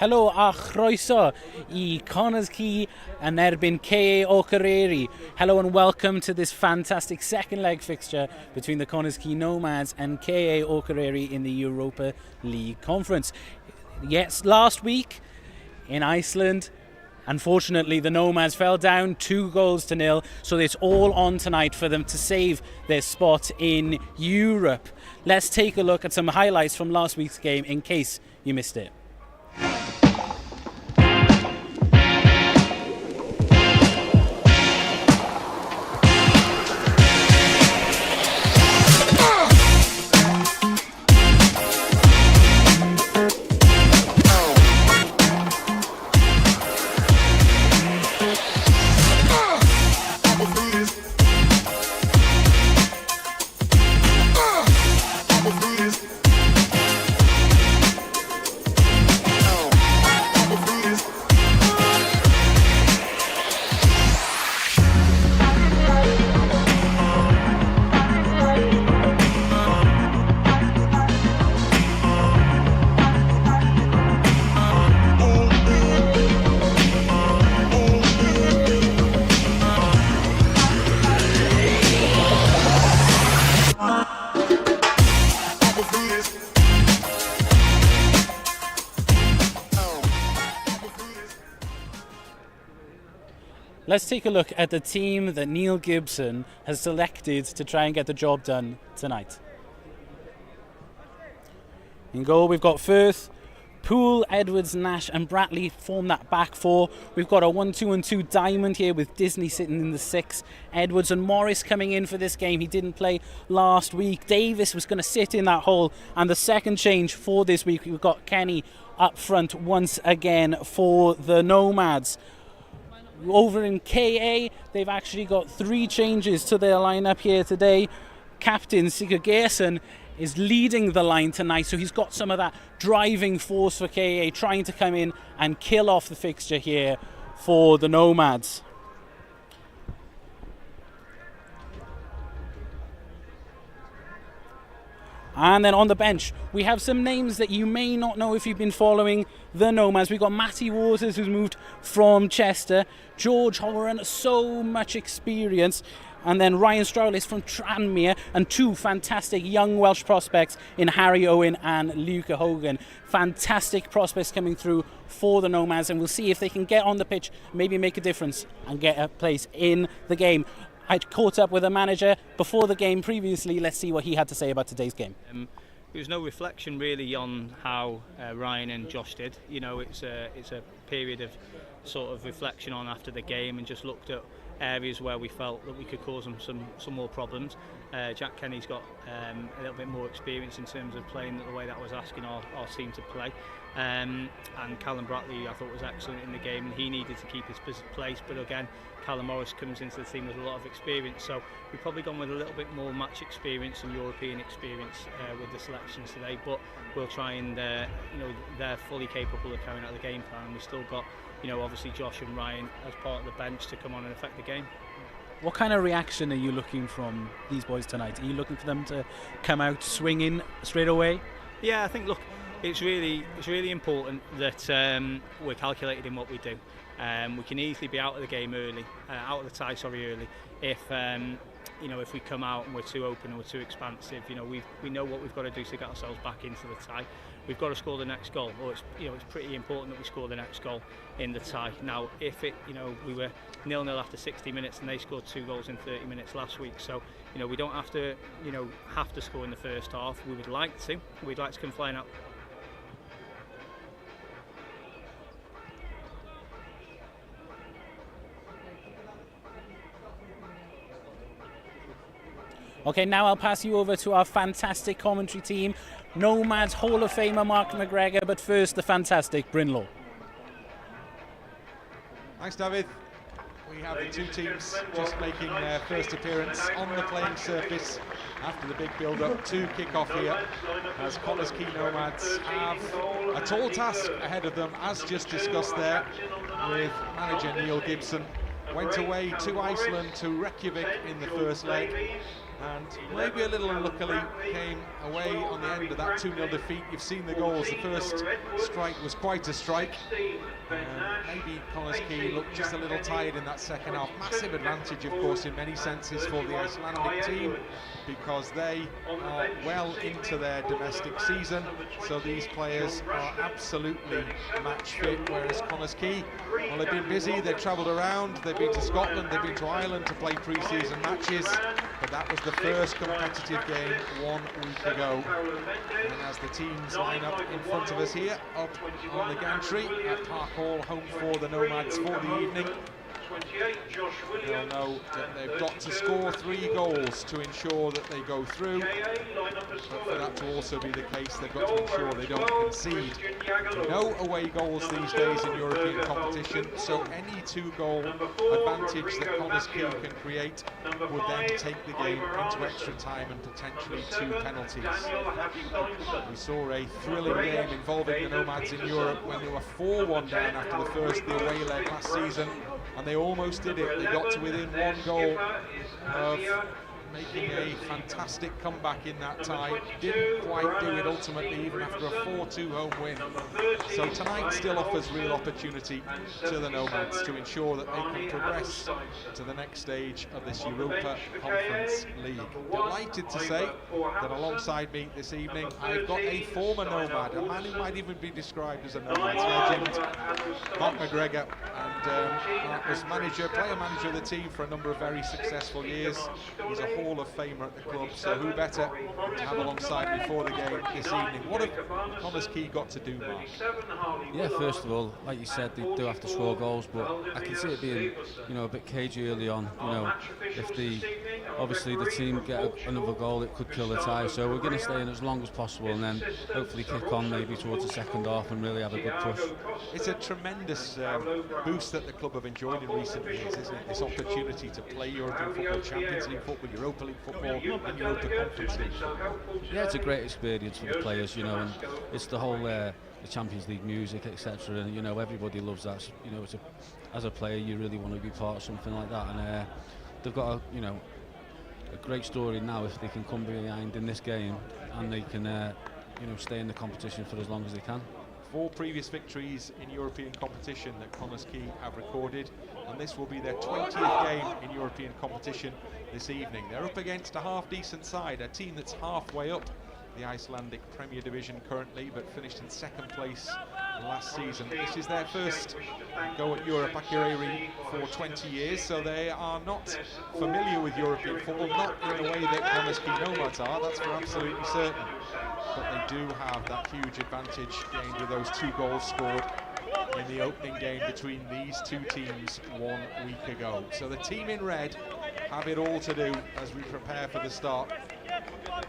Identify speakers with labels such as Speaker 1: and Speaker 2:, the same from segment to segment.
Speaker 1: Helo a chroeso I Connah's Quay and erbyn Quay Akureyri. Hello and welcome to this fantastic second leg fixture between the Connah's Quay Nomads and Quay Akureyri in the Europa League Conference. Yes, last week in Iceland, unfortunately the Nomads fell down 2-0, so it's all on tonight for them to save their spot in Europe. Let's take a look at some highlights from last week's game in case you missed it. Let's take a look at the team that Neil Gibson has selected to try and get the job done tonight. In goal, we've got Firth, Poole, Edwards, Nash and Bratley form that back four. We've got a 1-2-2 diamond here with Disney sitting in the 6. Edwards and Morris coming in for this game. He didn't play last week. Davis was going to sit in that hole. And the second change for this week, we've got Kenny up front once again for the Nomads. Over in KA, they've actually got 3 changes to their lineup here today. Captain Sigurd Gerson is leading the line tonight, so he's got some of that driving force for KA, trying to come in and kill off the fixture here for the Nomads. And then on the bench, we have some names that you may not know if you've been following the Nomads. We've got Matty Waters, who's moved from Chester. George Horan, so much experience. And then Ryan Strowlis from Tranmere, and 2 fantastic young Welsh prospects in Harry Owen and Luca Hogan. Fantastic prospects coming through for the Nomads, and we'll see if they can get on the pitch, maybe make a difference and get a place in the game. I caught up with a manager before the game previously. Let's see what he had to say about today's game.
Speaker 2: There was no reflection really on how Ryan and Josh did. You know, it's a period of sort of reflection on after the game, and just looked at areas where we felt that we could cause them some more problems. Jack Kenny's got a little bit more experience in terms of playing the way that I was asking our team to play. And Callum Bratley, I thought, was excellent in the game, and he needed to keep his place. But again, Callum Morris comes into the team with a lot of experience, so we've probably gone with a little bit more match experience and European experience with the selections today. But we'll try and, you know, they're fully capable of carrying out the game plan. We've still got, you know, obviously Josh and Ryan as part of the bench to come on and affect the game.
Speaker 1: What kind of reaction are you looking from these boys tonight? Are you looking for them to come out swinging straight away?
Speaker 2: Yeah, I think, look, it's really important that we're calculated in what we do. We can easily be out of the game early, out of the tie, early, if you know, if we come out and we're too open and we're too expansive. You know, we know what we've got to do to get ourselves back into the tie. We've got to score the next goal, or it's pretty important that we score the next goal in the tie. Now, if we were 0-0 after 60 minutes and they scored 2 goals in 30 minutes last week, so you know, we don't have to score in the first half. We would like to. We'd like to come flying out.
Speaker 1: Okay, now I'll pass you over to our fantastic commentary team. Nomads Hall of Famer Mark McGregor, but first the fantastic Bryn Law.
Speaker 3: Thanks, David. We have the two teams just making their first appearance on the playing surface after the big build-up to kick-off here, as Connah's Quay Nomads have a tall task ahead of them, as just discussed there with manager Neil Gibson. Went away to Iceland, to Reykjavik in the first leg, and maybe a little unluckily came away on the end of that 2-0 defeat. You've seen the goals. The first strike was quite a strike. Maybe Connah's Quay looked just a little tired in that second half. Massive advantage, of course, in many senses for the Icelandic team, because they are well into their domestic season, so these players are absolutely match fit, whereas Connah's Quay, well, they've been busy, they've travelled around, they've been to Scotland, they've been to Ireland to play pre-season matches, but that was the first competitive game 1 week ago. And as the teams line up in front of us here, up on the gantry at Park Hall, home for the Nomads for the evening, they'll know that they've got to score 3 goals to ensure that they go through. But for that to also be the case, they've got to ensure they don't concede. No away goals these days in European competition, so any 2-goal advantage that Connah's Quay can create would then take the game into extra time and potentially 2 penalties. We saw a thrilling game involving the Nomads in Europe when they were 4-1 down after the away leg last season, and they almost did it. They got to within 1 goal of making a fantastic comeback in that tie. Didn't quite do it ultimately, even after a 4-2 home win. So tonight still offers real opportunity to the Nomads to ensure that they can progress to the next stage of this Europa Conference League. Delighted to say that alongside me this evening, I've got a former Nomad, a man who might even be described as a Nomads legend, Mark McGregor. And Mark was player manager of the team for a number of very successful years. He's a Hall of Famer at the club, so who better to have alongside me for the game this evening? What have Connah's Quay got to do, Mark?
Speaker 4: Yeah, first of all, like you said, they do have to score goals, but I can see it being, a bit cagey early on. If obviously the team get another goal, it could kill the tie. So we're going to stay in as long as possible, and then hopefully kick on maybe towards the second half and really have a good push.
Speaker 3: It's a tremendous boost that the club have enjoyed in recent years, isn't it? This opportunity to play European football, Champions League football, Europa League football, and Europa Conference League football.
Speaker 4: Yeah, it's a great experience for the players, and it's the whole the Champions League music, etc. And everybody loves that. As a player, you really want to be part of something like that, and they've got a great story now if they can come behind in this game and they can stay in the competition for as long as they can.
Speaker 3: 4 previous victories in European competition that Connah's Quay have recorded, and this will be their 20th game in European competition this evening. They're up against a half-decent side, a team that's halfway up the Icelandic Premier Division currently, but finished in 2nd place last season. This is their first go at Europe, Akureyri, for 20 years, so they are not familiar with European football, not in the way that Connah's Quay Nomads are, that's for absolutely certain. But they do have that huge advantage gained with those 2 goals scored in the opening game between these 2 teams 1 week ago. So the team in red have it all to do as we prepare for the start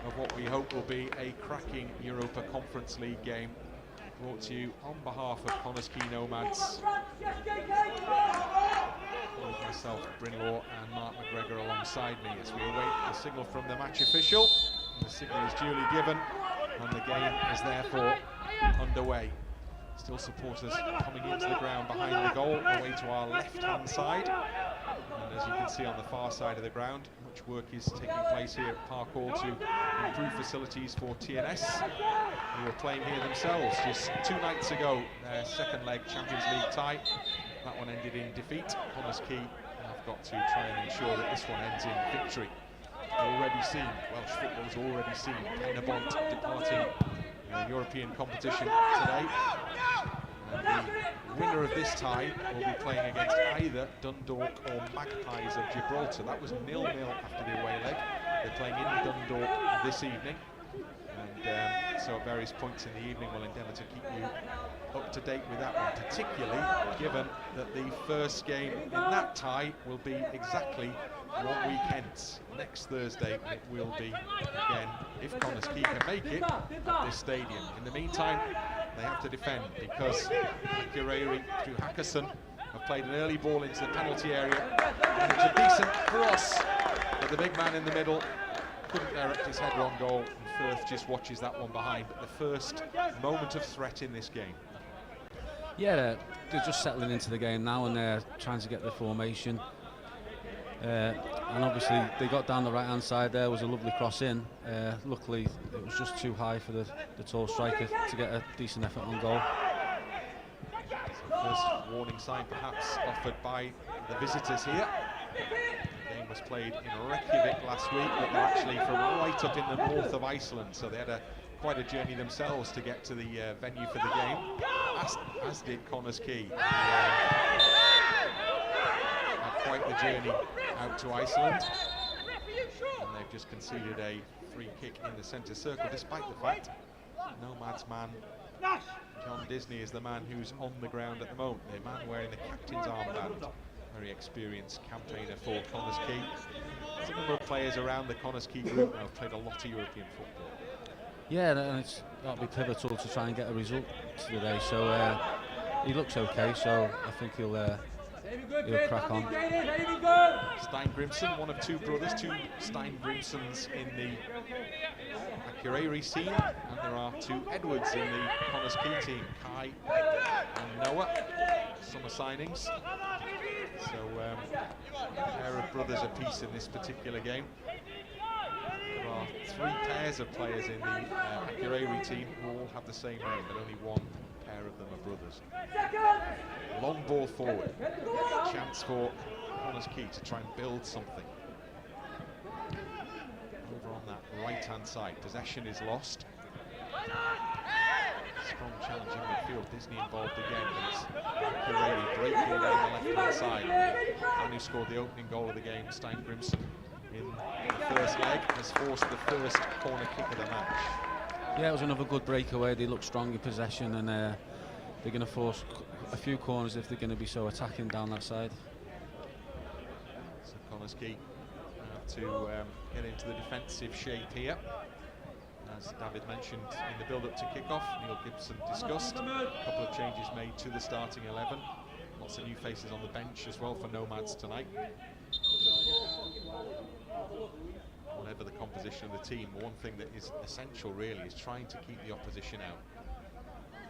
Speaker 3: of what we hope will be a cracking Europa Conference League game. Brought to you on behalf of Connah's Quay Nomads. With myself, Bryn Law, and Mark McGregor alongside me as we await the signal from the match official. The signal is duly given, and the game is therefore underway. Still supporters coming into the ground behind the goal, away to our left-hand side. And as you can see on the far side of the ground, much work is taking place here at Park Hall to improve facilities for TNS, who were playing here themselves just 2 nights ago, their 2nd leg Champions League tie. That one ended in defeat. Connah's Quay have got to try and ensure that this one ends in victory. Already seen, Welsh football's already seen Connah departing European competition today. And the winner of this tie will be playing against either Dundalk or Magpies of Gibraltar. That was 0-0 after the away leg. They're playing in Dundalk this evening. And so at various points in the evening we'll endeavour to keep you up to date with that one, particularly given that the first game in that tie will be exactly 1 week hence. Next Thursday it will be again, if Connah's Quay can make it, at this stadium. In the meantime, they have to defend because Akureyri through Hakkason have played an early ball into the penalty area, and it's a decent cross, but the big man in the middle couldn't direct his header on goal, and Firth just watches that one behind. But the first moment of threat in this game.
Speaker 4: Yeah, they're just settling into the game now, and they're trying to get the formation. And obviously they got down the right hand side. There was a lovely cross in. Luckily it was just too high for the tall striker to get a decent effort on goal.
Speaker 3: So first warning sign perhaps offered by the visitors here. The game was played in Reykjavik last week, but they're actually from right up in the north of Iceland, so they had quite a journey themselves to get to the venue for the game, as did Connah's Quay. Had quite the journey out to Iceland, and they've just conceded a free kick in the centre circle, despite the fact Nomads man John Disney is the man who's on the ground at the moment, the man wearing the captain's armband. Very experienced campaigner for Connah's Quay. There's a number of players around the Connah's Quay group now have played a lot of European football.
Speaker 4: Yeah, and that'll be pivotal to try and get a result today. So he looks okay, so I think he'll crack on.
Speaker 3: Stein Grimson, one of two brothers, two Stein Grimsons in the Akureyri scene, and there are two Edwards in the Connah's Quay team, Kai and Noah, summer signings. So a pair of brothers apiece in this particular game. There are three pairs of players in the Akureyri team who all have the same name, but only one pair of them are brothers. Long ball forward, chance for Connah's Quay to try and build something. Over on that right-hand side, possession is lost. Strong challenge in midfield, Disney involved again, but it's Akureyri breaking down the left-hand side. And who scored the opening goal of the game, Stein Grimson, in the first leg, has forced the first corner kick of the match.
Speaker 4: Yeah, it was another good breakaway. They look strong in possession, and they're going to force a few corners if they're going to be so attacking down that side.
Speaker 3: So Connah's Quay have to get into the defensive shape here. As David mentioned in the build-up to kick-off, Neil Gibson discussed. A couple of changes made to the starting 11. Lots of new faces on the bench as well for Nomads tonight. Whatever the composition of the team, one thing that is essential really is trying to keep the opposition out.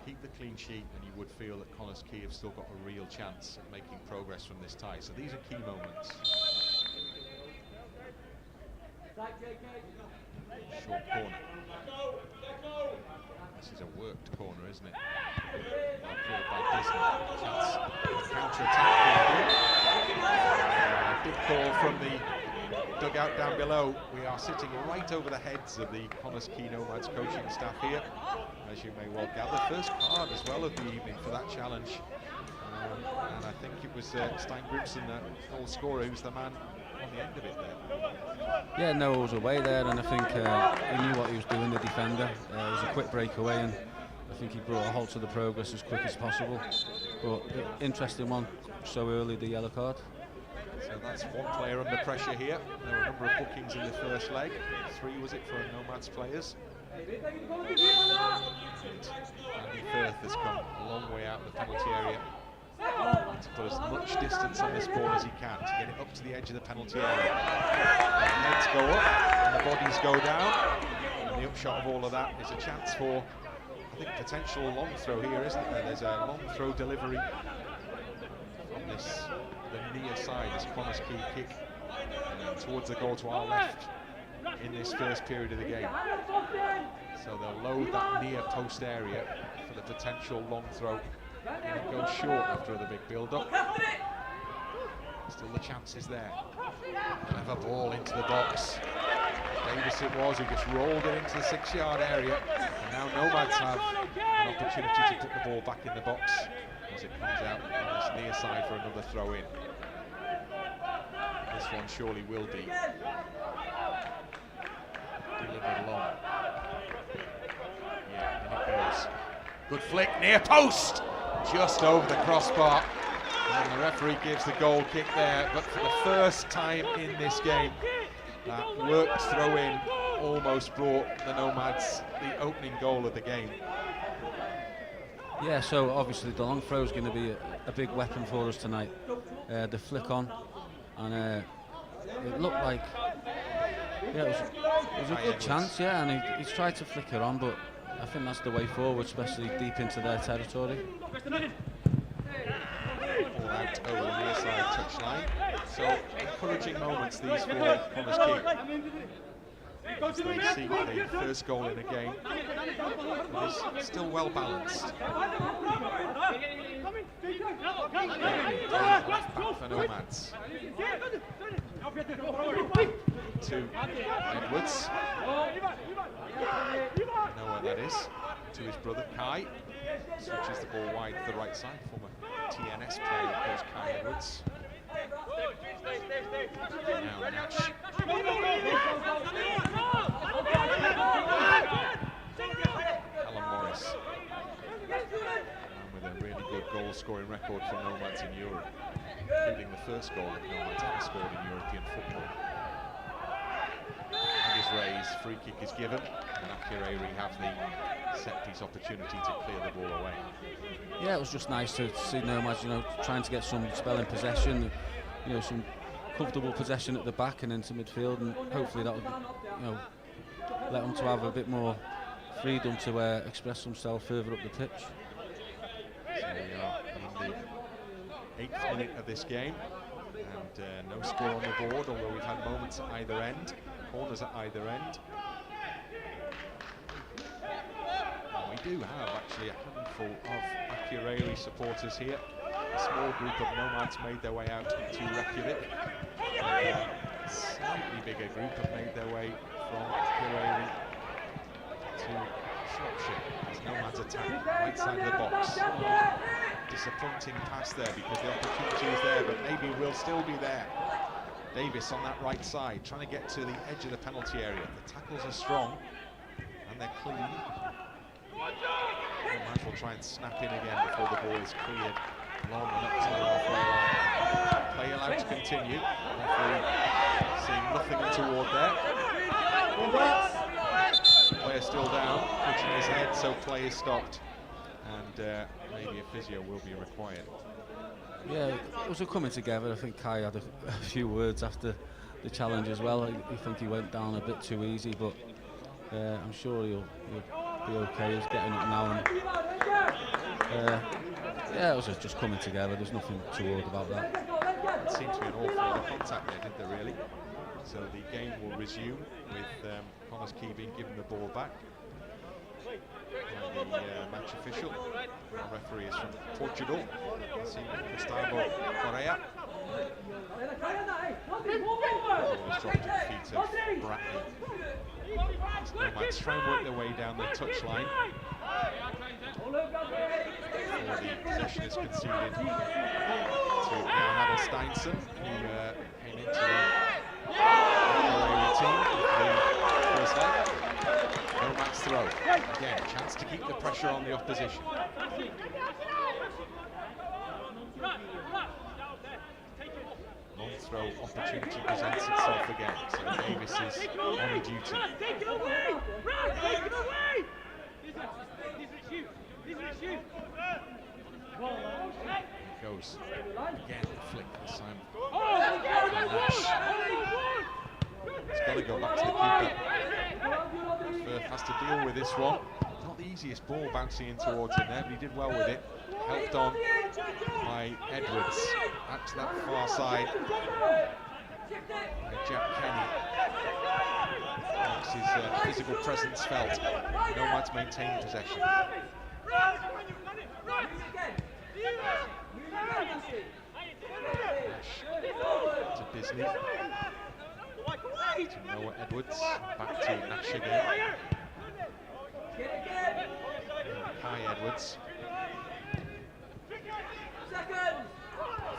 Speaker 3: Keep the clean sheet, and you would feel that Connah's Quay have still got a real chance of making progress from this tie. So these are key moments. Short corner. This is a worked corner, isn't it? Well cleared by Disney. Chance counter-attack. Big call from the dugout down below. We are sitting right over the heads of the Connah's Quay Nomads coaching staff here, as you may well gather. First card as well of the evening for that challenge. And I think it was Stein Grimson, the goal scorer, who's the man on the end of it there.
Speaker 4: Yeah, Noah was away there, and I think he knew what he was doing, the defender. It was a quick breakaway, and I think he brought a halt to the progress as quick as possible. But interesting one, so early, the yellow card.
Speaker 3: So that's one player under pressure here. There were a number of bookings in the first leg. 3 was it for Nomads players. Andy Firth has come a long way out of the penalty area to put as much distance on this ball as he can to get it up to the edge of the penalty area. The heads go up and the bodies go down, and the upshot of all of that is a chance for, I think, potential long throw here, isn't there? There's a long throw delivery from this, the near side, as Connah's Quay kick towards the goal to our left in this first period of the game. So they'll load that near post area for the potential long throw. And it goes short after the big build-up. Still the chances there. Clever ball into the box. Davis it was, who just rolled it into the 6-yard area. And now Nomads have an opportunity to put the ball back in the box as it comes out on this near side for another throw in. This one surely will be delivered long. Yeah, and it goes. Good flick, near post! Just over the crossbar, and the referee gives the goal kick there. But for the first time in this game, that worked throw in almost brought the Nomads the opening goal of the game.
Speaker 4: Yeah, so obviously the long throw is going to be a big weapon for us tonight. The flick on, and it looked like it was a good chance, yeah, and he's tried to flick it on, but I think that's the way forward, especially deep into their territory.
Speaker 3: All out over the near side touchline. So encouraging moments these for Connah's Quay. As they seek the first goal in a game, it is still well balanced. Left back for Nomads. To Edwards. Know where that is. To his brother Kai. Switches the ball wide to the right side. Former TNS player, of course, Kai Edwards. Now Nash. Alan Morris. And with a really good goal-scoring record for Nomads in Europe, including the first goal that Nomads ever scored in European football. And is raised, free kick is given, and Akureyri have the set-piece opportunity to clear the ball away.
Speaker 4: Yeah, it was just nice to see Nomads, trying to get some spell in possession, some comfortable possession at the back and into midfield, and hopefully that would, let them to have a bit more freedom to express themselves further up the pitch.
Speaker 3: So we are in the 8th minute of this game, and no score on the board, although we've had moments at either end, corners at either end. And we do have actually a handful of Akureyri supporters here. A small group of Nomads made their way out to Reykjavik. A slightly bigger group have made their way from Akureyri to Shropshire. As Nomads attack right side of the box. Disappointing pass there because the opportunity is there, but maybe will still be there. Davis on that right side, trying to get to the edge of the penalty area. The tackles are strong and they're clean. Nomads will try and snap in again before the ball is cleared. Long and up to the halfway line. Play allowed to continue. Referee seeing nothing untoward there. Player still down, putting his head, so play is stopped. And maybe a physio will be required.
Speaker 4: Yeah, it was a coming together. I think Kai had a few words after the challenge as well. I think he went down a bit too easy, but I'm sure he'll be okay. He's getting up now. And, yeah, it was just coming together. There's nothing toward about that.
Speaker 3: It seemed to be an awful lot of contact there, didn't there, really? So the game will resume with Connah's Quay being given the ball back by the match official. Our referee is from Portugal, Gustavo Correa. Ball is dropped at the feet of Bradley. Nomads try and work their way down the touchline. Before the possession is conceded to Jan Adelsteinsen, who came into the Akureyri team with the first leg. Nomads throw. Again, chance to keep the pressure on the opposition. Long throw opportunity presents itself again, so Davis is on duty.
Speaker 5: Take it away! Take it away!
Speaker 3: It goes again, the flick this time. It's got to go back to the keeper. Firth has to deal with this one. Not the easiest ball bouncing in towards him there, but he did well with it. Helped on by Edwards. Out to that far side. By Jack Kenny. Makes his physical presence felt. Nomads maintain possession. To Disney. To Noah Edwards. Back to Nash again. Kai Edwards.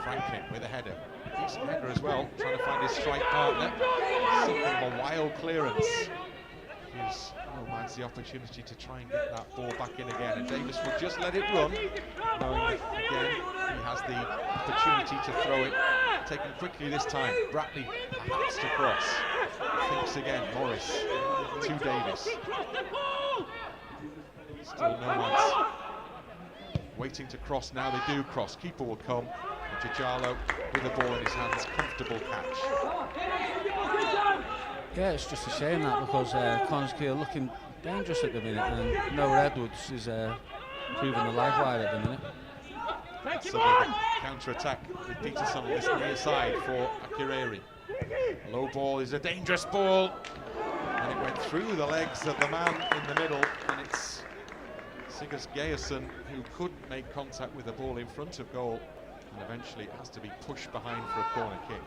Speaker 3: Franklin with a header. Decent header as well, trying to find his strike partner. Something of a wild clearance. Gives Nomads the opportunity to try and get that ball back in again, and Davis will just let it run, knowing that again he has the opportunity to throw it. Taken quickly this time. Bradley perhaps to cross. Thinks again. Morris to Davis. Still Nomads waiting to cross. Now they do cross. Keeper will come. And Jajalo with the ball in his hands. Comfortable catch.
Speaker 4: Yeah, it's just a shame that, because Connah's Quay are looking dangerous at the minute, and Noah Edwards is proving the live wire at the minute.
Speaker 3: So the counter-attack with Peterson on this near side for Akureyri. Low ball is a dangerous ball, and it went through the legs of the man in the middle, and it's Sigurd Geirson who couldn't make contact with the ball in front of goal, and eventually it has to be pushed behind for a corner kick.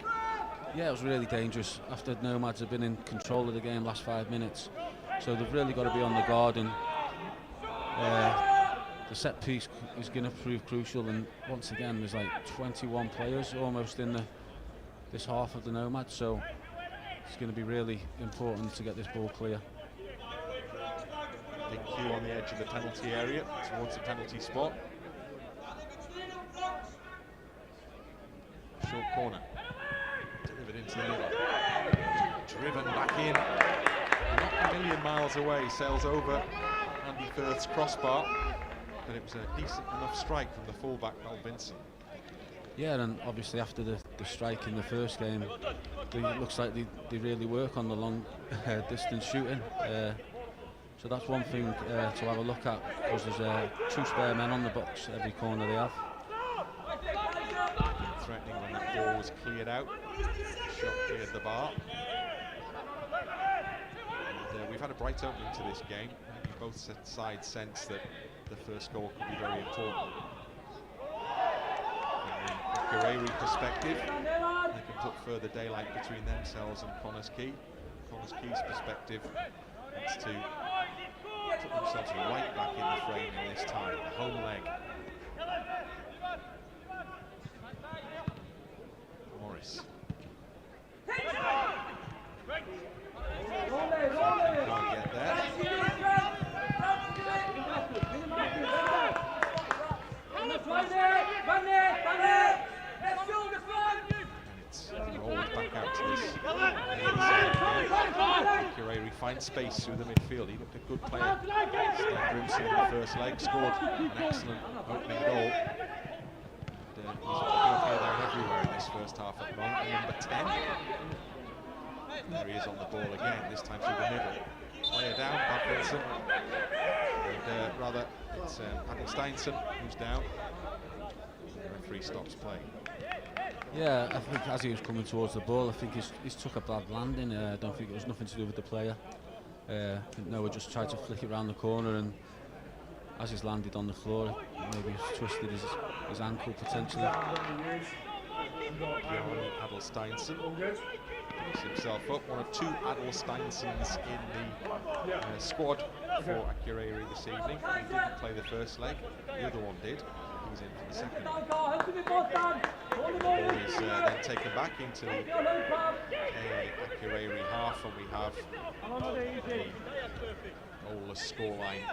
Speaker 4: Yeah, it was really dangerous after Nomads have been in control of the game last 5 minutes, so they've really got to be on the guard, and the set piece is going to prove crucial. And once again, there's like 21 players almost in this half of the Nomads, so it's going to be really important to get this ball clear.
Speaker 3: Big Q on the edge of the penalty area towards the penalty spot. Short corner, delivered into the middle, driven back in, not a million miles away, sails over Andy Firth's crossbar, but it was a decent enough strike from the fullback Mel Vincent.
Speaker 4: Yeah, and obviously after the strike in the first game, it looks like they really work on the long distance shooting. So that's one thing to have a look at, because there's 2 spare men on the box every corner they have.
Speaker 3: Threatening when that ball was cleared out. Shot cleared the bar. And we've had a bright opening to this game. I think both sides sense that the first goal could be very important. From the Akureyri perspective, they can put further daylight between themselves and Connah's Quay. Connah's Quay's perspective, it's to put themselves right back in the frame in this time, the home leg. Morris. Can't get there. It's rolled back out to this. Akureyri finds space through the midfield. He looked a good player. Stan Grimson in the first leg scored an excellent opening goal. And, he's up here, there and everywhere in this first half at the moment. And number 10. There he is on the ball again, this time through the middle. Player down, Bob Vincent. And rather, it's Adam Steinson who's down. The referee stops play.
Speaker 4: Yeah, I think as he was coming towards the ball, I think he's took a bad landing. I don't think it was nothing to do with the player. I think Noah just tried to flick it around the corner, and as he's landed on the floor, maybe he's twisted his ankle potentially.
Speaker 3: Bjorn Adelsteinsen picks himself up. One of 2 Adelsteinsens in the squad for Akureyri this evening. He didn't play the first leg, the other one did. He was in for the second. The ball is then taken back into the Akureyri half, and we have a goalless scoreline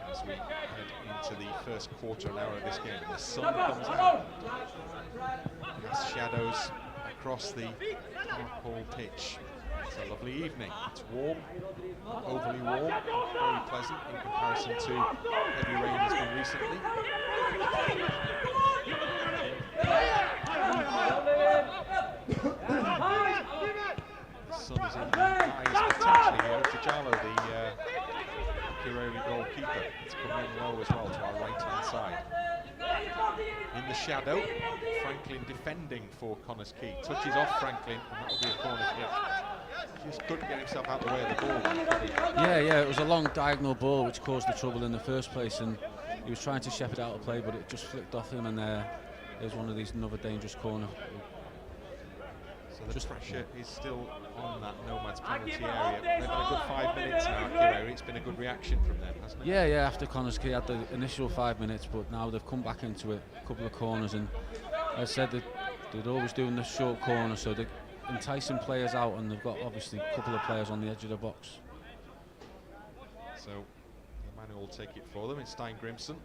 Speaker 3: as we head into the first quarter and hour of this game. The sun comes out, casts shadows across the Park Hall pitch. It's a lovely evening. It's warm, overly warm, very pleasant in comparison to heavy rain that's been recently. The sun is in the eyes potentially here of Jajalo, the Akureyri goalkeeper. It's coming in low as well to our right-hand side. In the shadow, Franklin defending for Connah's Quay. Touches off Franklin, and that will be a corner kick. Just couldn't get himself out the way of the ball.
Speaker 4: Yeah, it was a long diagonal ball which caused the trouble in the first place, and he was trying to shepherd out a play, but it just flicked off him, and there's one of these another dangerous corner.
Speaker 3: So the pressure is still on that Nomads penalty area. They've had a good 5 minutes now, Akureyri. It's been a good reaction from them, hasn't it?
Speaker 4: Yeah, after Connah's Quay had the initial 5 minutes, but now they've come back into it, a couple of corners, and as I said, they're always doing the short corner, so they're enticing players out, and they've got obviously a couple of players on the edge of the box.
Speaker 3: So Emmanuel will take it for them. It's Stein Grimson.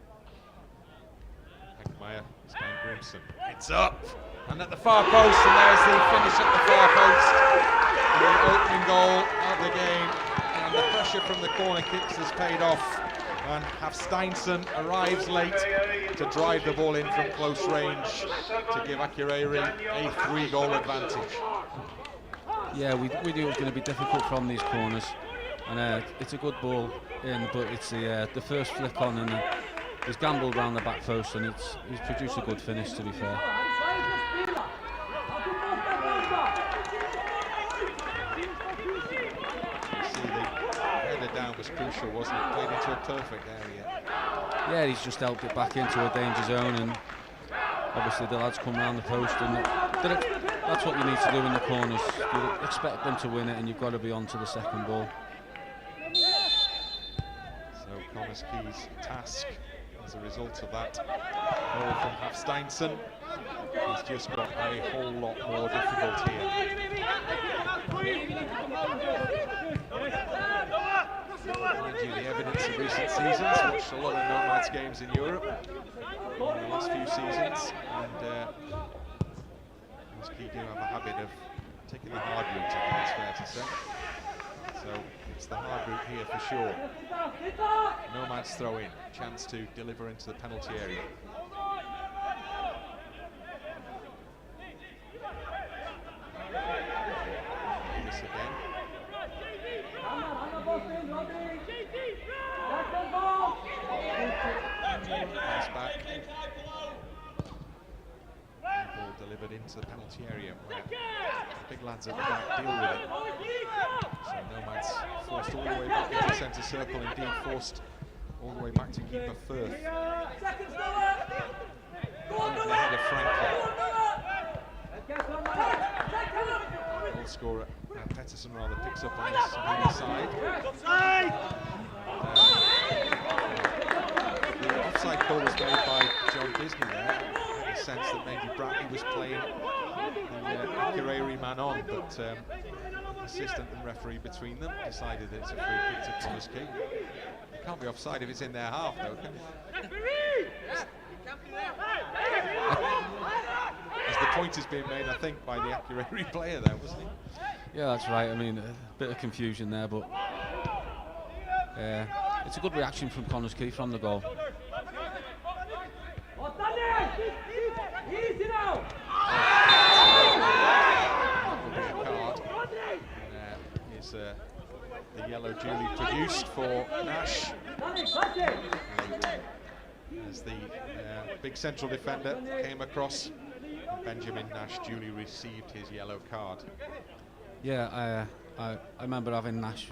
Speaker 3: Heckmeyer, Stein Grimson. It's up! And at the far post, and there's the finish at the far post. The opening goal of the game, and the pressure from the corner kicks has paid off. And Hafsteinson arrives late to drive the ball in from close range to give Akureyri a 3-goal advantage.
Speaker 4: Yeah, we knew it was going to be difficult from these corners, and it's a good ball in, but it's the first flick on, and he's gambled around the back post, and he's produced a good finish, to be fair.
Speaker 3: Down was crucial, wasn't it? Played into a perfect area.
Speaker 4: Yeah, he's just helped it back into a danger zone, and obviously the lads come round the post, and that's what you need to do in the corners. You expect them to win it, and you've got to be on to the second ball.
Speaker 3: So Connah's Quay's task, as a result of that goal from Hafsteinson, he's just got a whole lot more difficult here. Mind you, the evidence of recent seasons, watched a lot of Nomads games in Europe in the last few seasons, and Quay do have a habit of taking the hard route, I think it's fair to say. So it's the hard route here for sure. Nomads throw in, chance to deliver into the penalty area. This again. Pass back. Ball delivered into the penalty area where the big lads at the back deal with it. So Nomads forced all the way back into centre circle, indeed forced all the way back to keeper Firth. Ahead of Franklin. Goal scorer, Pettersson rather, picks up on his side. The offside call was made by John Disney there, in the sense that maybe Bradley was playing the Akureyri man on, but assistant and referee between them decided that it's a free kick to Connah's Quay. It can't be offside if it's in their half, though, can it? As the point is being made, I think, by the Akureyri player there, wasn't he?
Speaker 4: Yeah, that's right. I mean, a bit of confusion there, but it's a good reaction from Connah's Quay from the goal.
Speaker 3: Is the yellow duly produced for Nash. As the big central defender came across, Benjamin Nash duly received his yellow card.
Speaker 4: Yeah, I remember having Nash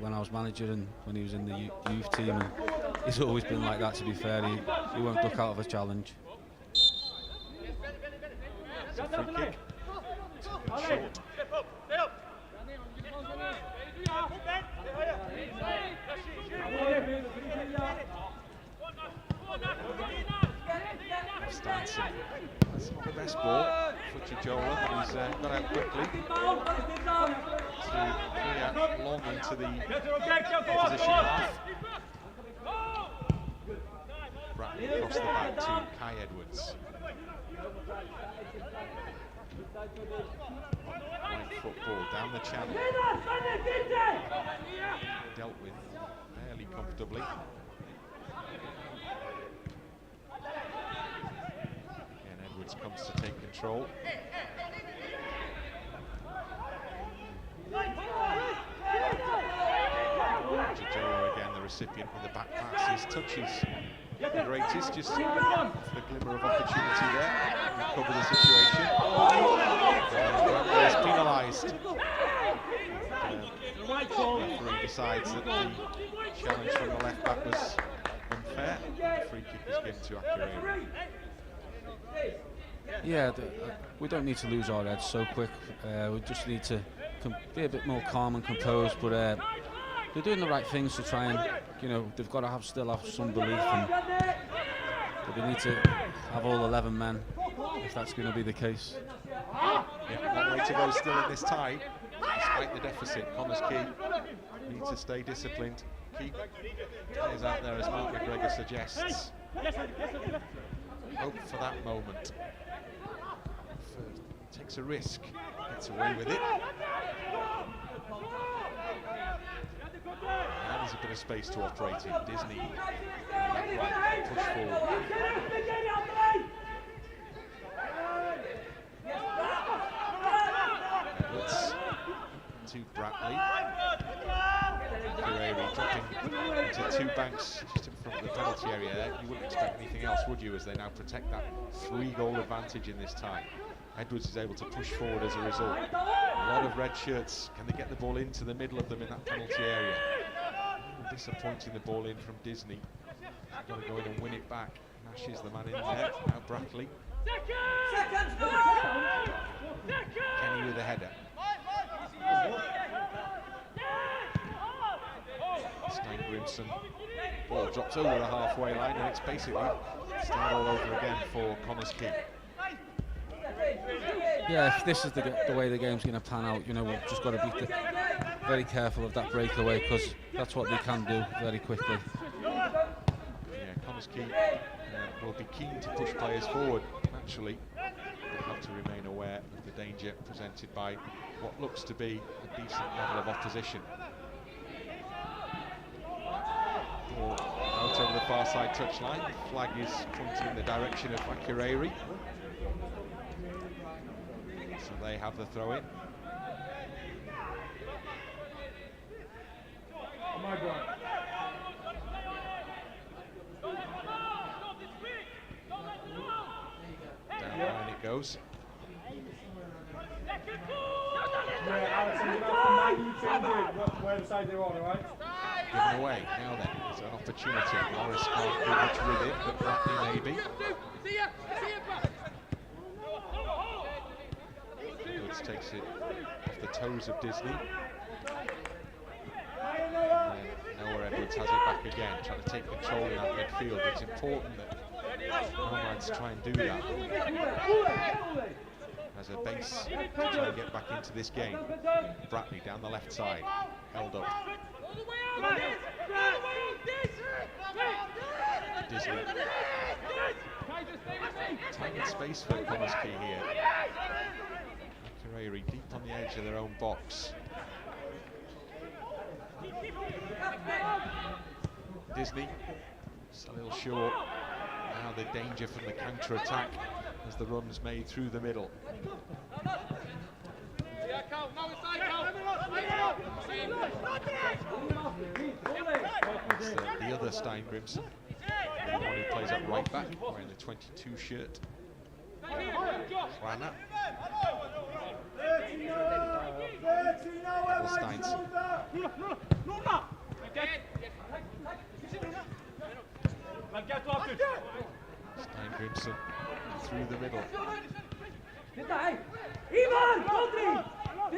Speaker 4: when I was manager and when he was in the youth team, and he's always been like that, to be fair. He won't duck out of a challenge.
Speaker 3: It's a free kick. Short. Stanson. That's not the best ball for Chijola, but he's got out quickly to clear long into the opposition half. Bradley across the back to Kai Edwards. Right football down the channel. Dealt with fairly comfortably. Again, Edwards comes to take control. Chijola again, the recipient with the back pass. His touch is the greatest, just a glimmer of opportunity there. Recover the situation. He's penalised. The referee decides that the challenge from the left back was unfair. The free kick is given to Akureyri.
Speaker 4: Yeah, we don't need to lose our heads so quick. We just need to be a bit more calm and composed, but they're doing the right things to try and, they've got to still have some belief, but they need to have all 11 men if that's going to be the case.
Speaker 3: Yeah, one way to go still in this tie, despite the deficit. Connah's Quay need to stay disciplined, keep players out there, as Mark McGregor suggests. Hope for that moment. Takes a risk, gets away with it. And there's a bit of space to operate in. Disney right, push forward. Edwards to Bratley. Akureyri dropping into two banks just in front of the penalty area there. You wouldn't expect anything else, would you, as they now protect that 3-goal advantage in this tie. Edwards is able to push forward as a result. A lot of red shirts. Can they get the ball into the middle of them in that penalty area? Disappointing the ball in from Disney. He's got to go in and win it back. Nash is the man in there. Now Bratley. Kenny with a header. Stein-Grimson. Ball drops over the halfway line, and it's basically start all over again for Connah's Quay.
Speaker 4: Yeah, if this is the way the game's going to pan out, you know, we've just got to be very careful of that breakaway, because that's what they can do very quickly.
Speaker 3: Yeah, Connah's Quay will be keen to push players forward, naturally. They'll have to remain aware of the danger presented by what looks to be a decent level of opposition. Ball out over the far side touchline. The flag is pointing in the direction of Akureyri. So they have the throw in. Down line it goes. Given away. Now then, there's an opportunity. Morris can't do much with it, but Bratley maybe. Edwards takes it off the toes of Disney. And then Noah Edwards has it back again, trying to take control in that midfield. It's important that Nomads try and do that as a base to try and get back into this game. Bratley down the left side, held up. Disney. Time and space for Connah's Quay here. Akureyri deep on the edge of their own box. Disney just a little short. Now the danger from the counter-attack as the run's made through the middle. The other Stein-Grimson, the one who plays at right back, wearing the 22 shirt. Connah. Steinson. Stein-Grimson through the middle. They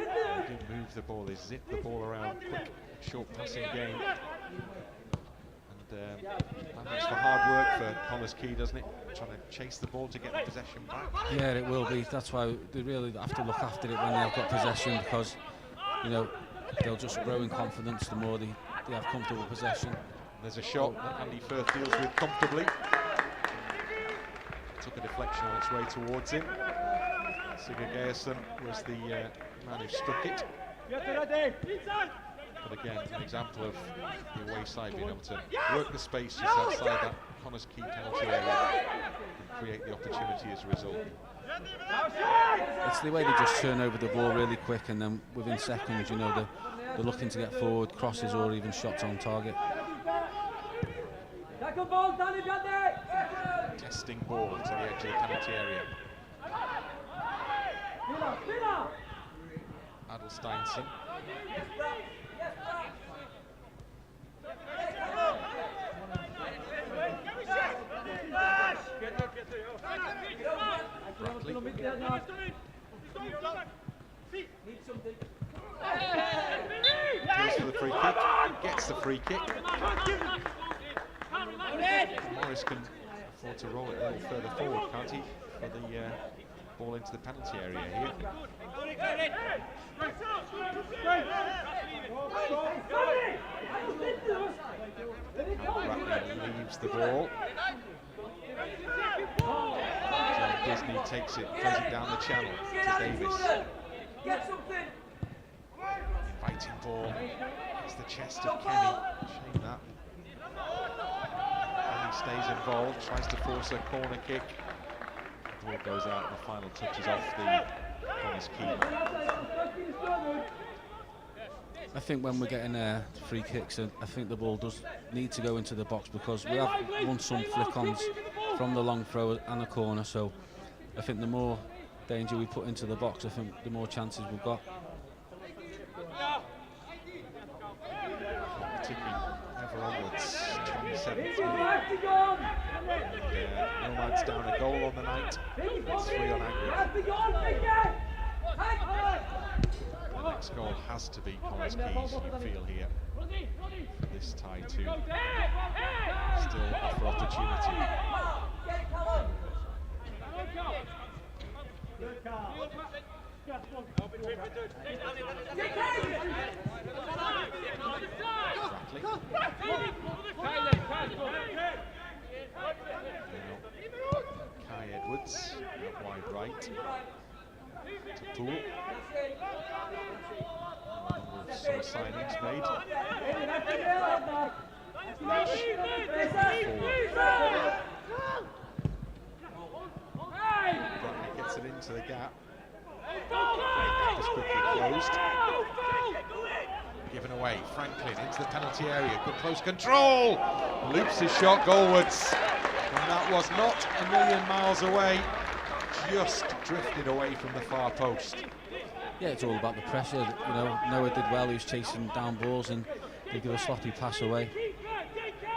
Speaker 3: didn't move the ball, they zipped the ball around. Quick, short passing game. And that makes for hard work for Connah's Quay, doesn't it? Trying to chase the ball to get the possession back.
Speaker 4: Yeah, it will be. That's why they really have to look after it when they've got possession, because, you know, they'll just grow in confidence the more they have comfortable possession.
Speaker 3: There's a shot that Andy Firth deals with comfortably. Took a deflection on its way towards him. Sigurd Geirson was the man who struck it. But again, an example of the away side being able to work the space just outside that Connah's Quay penalty area and create the opportunity as a result.
Speaker 4: It's the way they just turn over the ball really quick, and then within seconds, you know, they're looking to get forward, crosses or even shots on target.
Speaker 3: Testing ball to the edge of the penalty area. Adel Steinson. Goes for the free kick, gets the free kick. Morris can afford to roll it a little further forward, can't he? For the ball into the penalty area here. Bratley leaves the ball. So Disney takes it, plays it down the channel to Davis. Fighting ball It's the chest of Kenny. Shame that. Kenny stays involved, tries to force a corner kick. The ball goes out and the final touches off the Connah's keeper.
Speaker 4: I think when we're getting free kicks, I think the ball does need to go into the box, because we have won some flick-ons from the long throw and the corner, so I think the more danger we put into the box, I think the more chances we've got.
Speaker 3: Ticking ever onwards, 27th Nomads down a goal on the night. It's 3 on aggregate. The next goal has to be Connah's keys, you feel here, for this tie to still offer opportunity. Kai Edwards, out wide right, to Poole. Some signings made. Bradley gets it into the gap. Just quickly closed. Given away. Franklin into the penalty area. Good close control. Loops his shot goalwards. And that was not a million miles away. Just drifted away from the far post.
Speaker 4: Yeah, it's all about the pressure. You know, Noah did well. He was chasing down balls and he gave a sloppy pass away.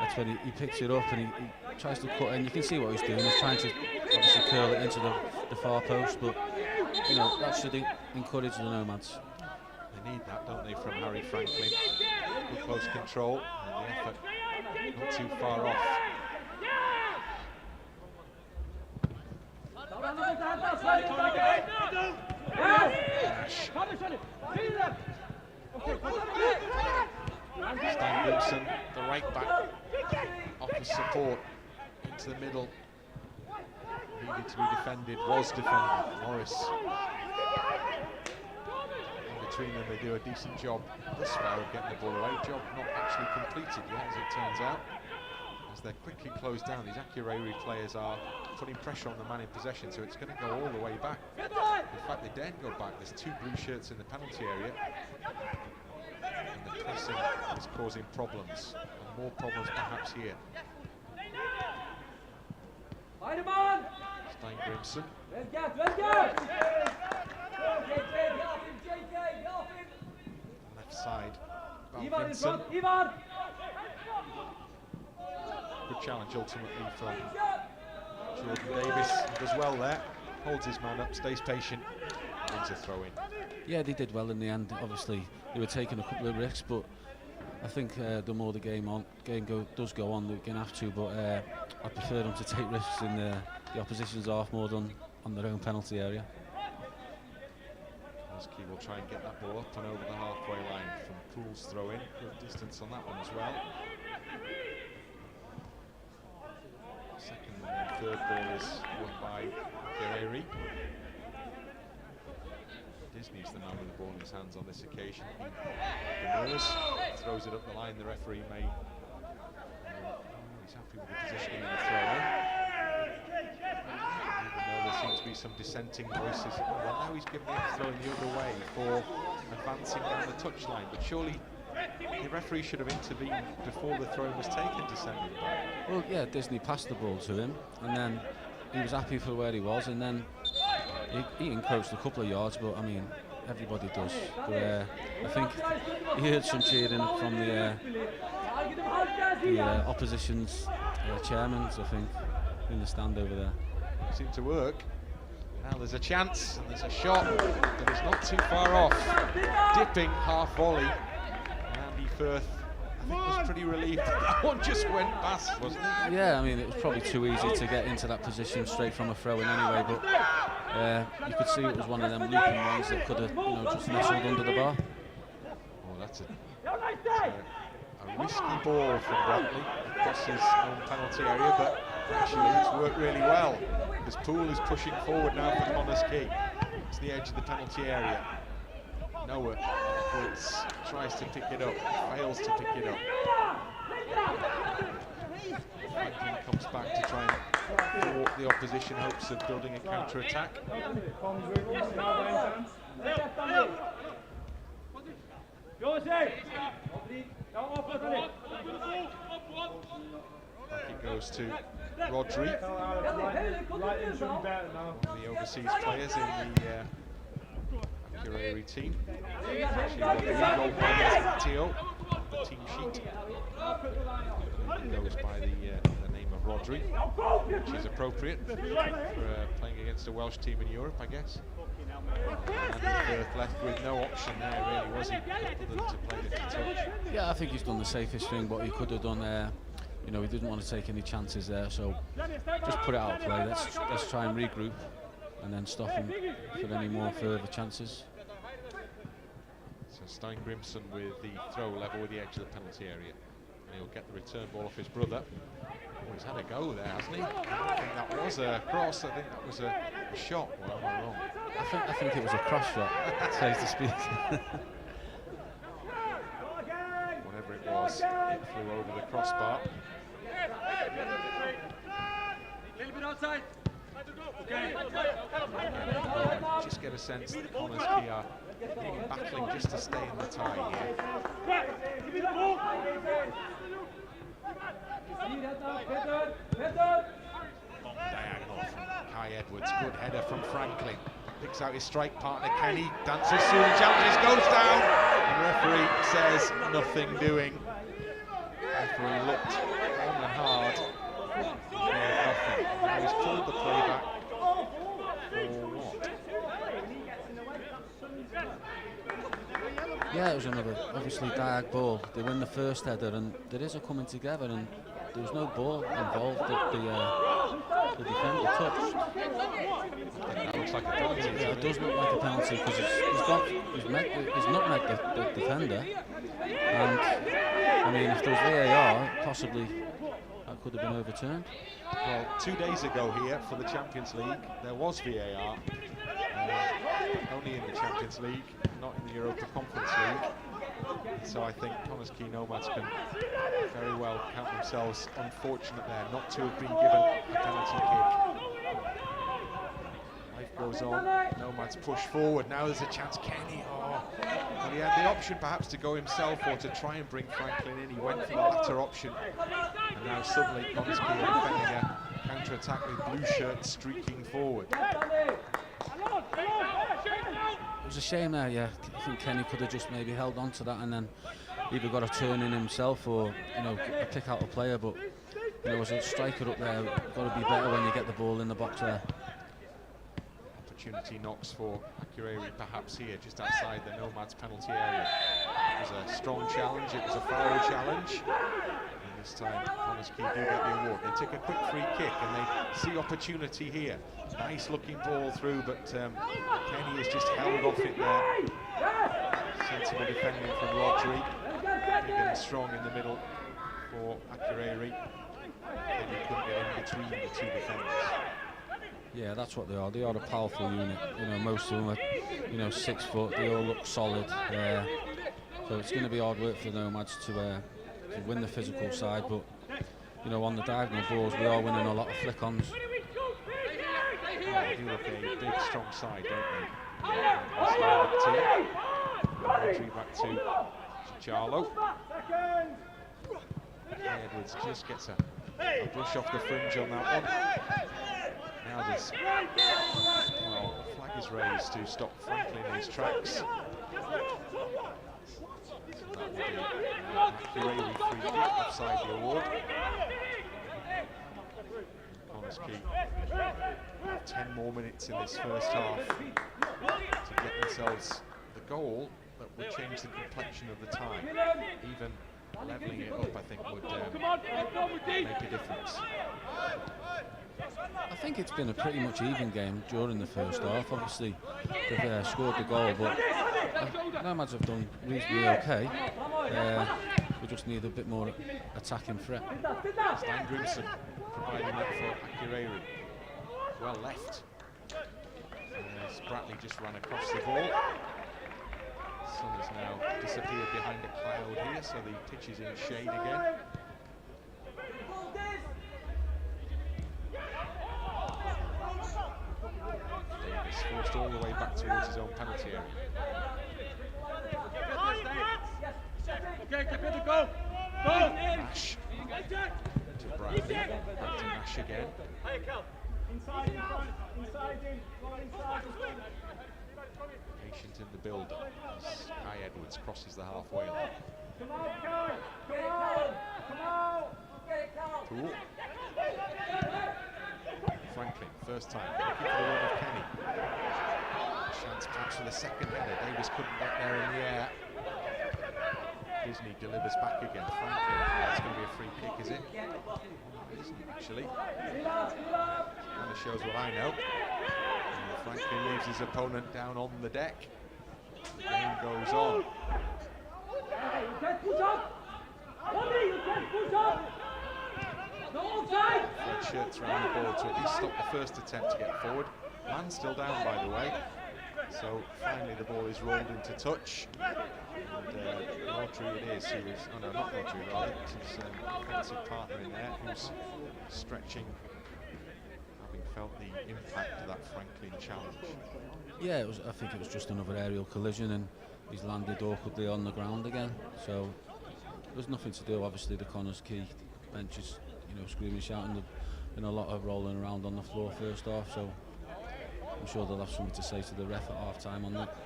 Speaker 4: That's when he picks it up and he tries to cut in. You can see what he's doing. He's trying to obviously curl it into the far post, but you know, that should encourage the Nomads.
Speaker 3: They need that, don't they, from Harry Franklin? Good close control and the effort not too far off. Stan Gibson, the right back, offers support into the middle. Needed to be defended, was defended. Morris. In between them, they do a decent job thus far of getting the ball away. Job not actually completed yet, as it turns out. As they're quickly closed down, these Akureyri players are putting pressure on the man in possession, so it's going to go all the way back. In fact, they daren't go back. There's 2 blue shirts in the penalty area. And the pressing is causing problems, and more problems perhaps here. Stein Grimson. Left side, Vincent. Good challenge ultimately from Jordan Davis. Does well there, holds his man up, stays patient, wins a throw in.
Speaker 4: Yeah, they did well in the end. Obviously, they were taking a couple of risks, but I think the more the game does go on, they're going to have to. But I prefer them to take risks in the opposition's half more than on their own penalty area.
Speaker 3: Key will try and get that ball up and over the halfway line from Poole's throw in. Good distance on that one as well. Second and third ball is won by Akureyri. Disney's the man with the ball in his hands on this occasion. Demers throws it up the line. The referee may. He's happy with the positioning of the throw in. Even though there seems to be some dissenting voices. Well, now he's given the throw in the other way for advancing down the touchline. But surely the referee should have intervened before the throw was taken to send him back.
Speaker 4: Well, yeah, Disney passed the ball to him, and then he was happy for where he was, and then he encroached a couple of yards, but I mean, everybody does. But I think he heard some cheering from the opposition's chairmen, I think, in the stand over there.
Speaker 3: Seemed to work. Now there's a chance, and there's a shot, but it's not too far off. Dipping half volley. Andy Firth, I think, was pretty relieved that one just went past, wasn't it?
Speaker 4: Yeah, I mean, it was probably too easy to get into that position straight from a throw-in anyway, but you could see it was one of them looping ones that could have, just nestled under the bar.
Speaker 3: Oh, that's a risky ball from Bradley across his own penalty area, but actually it's worked really well, because Poole is pushing forward now for Connah's Quay. It's the edge of the penalty area. Noah Edwards tries to pick it up, fails to pick it up. Franklin comes back to try and thwart the opposition hopes of building a counter-attack. Back it goes to Rodri, one of the overseas players in the Akureyri team. Actually, got the goal by Tio, the team sheet. He goes by the name of Rodri, which is appropriate for playing against a Welsh team in Europe, I guess. Andy Firth left with no option there, really, was he? Other than to play the touch.
Speaker 4: Yeah, I think he's done the safest thing, but he could have done there. You know, he didn't want to take any chances there, so just put it out of play. Let's try and regroup and then stop him for any more further chances.
Speaker 3: So Stein Grimson with the throw level with the edge of the penalty area. And he'll get the return ball off his brother. Oh, he's had a go there, hasn't he? I don't think that was a cross, I think that was a shot. Well, I'm wrong.
Speaker 4: I think it was a cross shot, so to speak.
Speaker 3: Whatever it was, it flew over the crossbar. Just get a sense that Connah's Quay are battling just to stay in the tie here. Diagonal from Kai Edwards, good header from Franklin. Picks out his strike partner Kenny, dances through the challenges, goes down. The referee says nothing doing. The referee looked long and hard. Nothing. Now he's pulled the play back. For what?
Speaker 4: Yeah, it was another obviously diag ball. They win the first header, and there is a coming together, and there was no ball involved that the defender touched.
Speaker 3: That looks like a penalty.
Speaker 4: Yeah, it does look like a penalty because he's nutmegged the defender, and I mean if there was VAR, possibly that could have been overturned.
Speaker 3: Well, 2 days ago here for the Champions League, there was VAR. Only in the Champions League, not in the Europa Conference League. So I think Connah's Quay Nomads can very well count themselves unfortunate there not to have been given a penalty kick. Life goes on, Nomads push forward, now there's a chance, Kenny, and he had the option perhaps to go himself or to try and bring Franklin in, he went for the latter option, and now suddenly Connah's Quay are defending a counter-attack with blue shirts streaking forward.
Speaker 4: It was a shame there, yeah. I think Kenny could have just maybe held on to that and then either got a turn in himself or, you know, pick out a player, but you know, as a striker up there, got to be better when you get the ball in the box there.
Speaker 3: Opportunity knocks for Akureyri perhaps here, just outside the Nomads penalty area. It was a strong challenge, it was a foul challenge. And this time, Connah's Quay do get the award. They take a quick free kick and they see opportunity here. Nice looking ball through, but Kenny has just held off it there. Sensible defending from Rodri. Big and strong in the middle for Akureyri. And he couldn't get in between the two defenders.
Speaker 4: Yeah, that's what they are. They are a powerful unit. You know, most of them are, you know, 6 foot. They all look solid. So it's going to be hard work for the Nomads to win the physical side. But you know, on the diagonal balls, we are winning a lot of flick-ons.
Speaker 3: They do look a big, strong side, don't they? Back to Charlo. Edwards just gets a brush off the fringe on that one. Now this, well, the flag is raised to stop Franklin in his tracks. So that will be Akureyri free kick offside the award. Connah's Quay 10 more minutes in this first half to get themselves the goal that would change the complexion of the tie. Even levelling it up, I think, would make a difference.
Speaker 4: I think it's been a pretty much even game during the first half. Obviously, they've scored the goal, but Nomads have done reasonably okay. We just need a bit more attacking threat.
Speaker 3: Stein Grimson providing that for Akureyri. Well left. As Bratley just ran across the ball. sun has now disappeared behind a cloud here, so the pitch is in shade again. Davis forced all the way back towards his own penalty area.
Speaker 5: Okay, get ready to go. Go.
Speaker 3: Nash to Bradley. Back to Nash again. Patient in the build as Kai Edwards crosses the halfway line. Poole. Franklin, first time, looking for the run of Kenny. Chance perhaps for the second header. Davis couldn't get there in the air. Disney delivers back again. Franklin, it's going to be a free kick, is it? It isn't actually. Kind of shows what I know. And Franklin leaves his opponent down on the deck. The game goes on. Fred shirts around the ball to at least stop the first attempt to get forward. Man's still down, by the way. So finally the ball is rolled into touch. And Audrey it is, who is, oh no, not Audrey, rather, it's his offensive partner in there, who's stretching, having felt the impact of that Franklin challenge.
Speaker 4: Yeah, I think it was just another aerial collision, and he's landed awkwardly on the ground again. So there's nothing to do. Obviously, the Connah's Quay bench is, screaming, shouting. There's been a lot of rolling around on the floor first half, so I'm sure they'll have something to say to the ref at half time on that.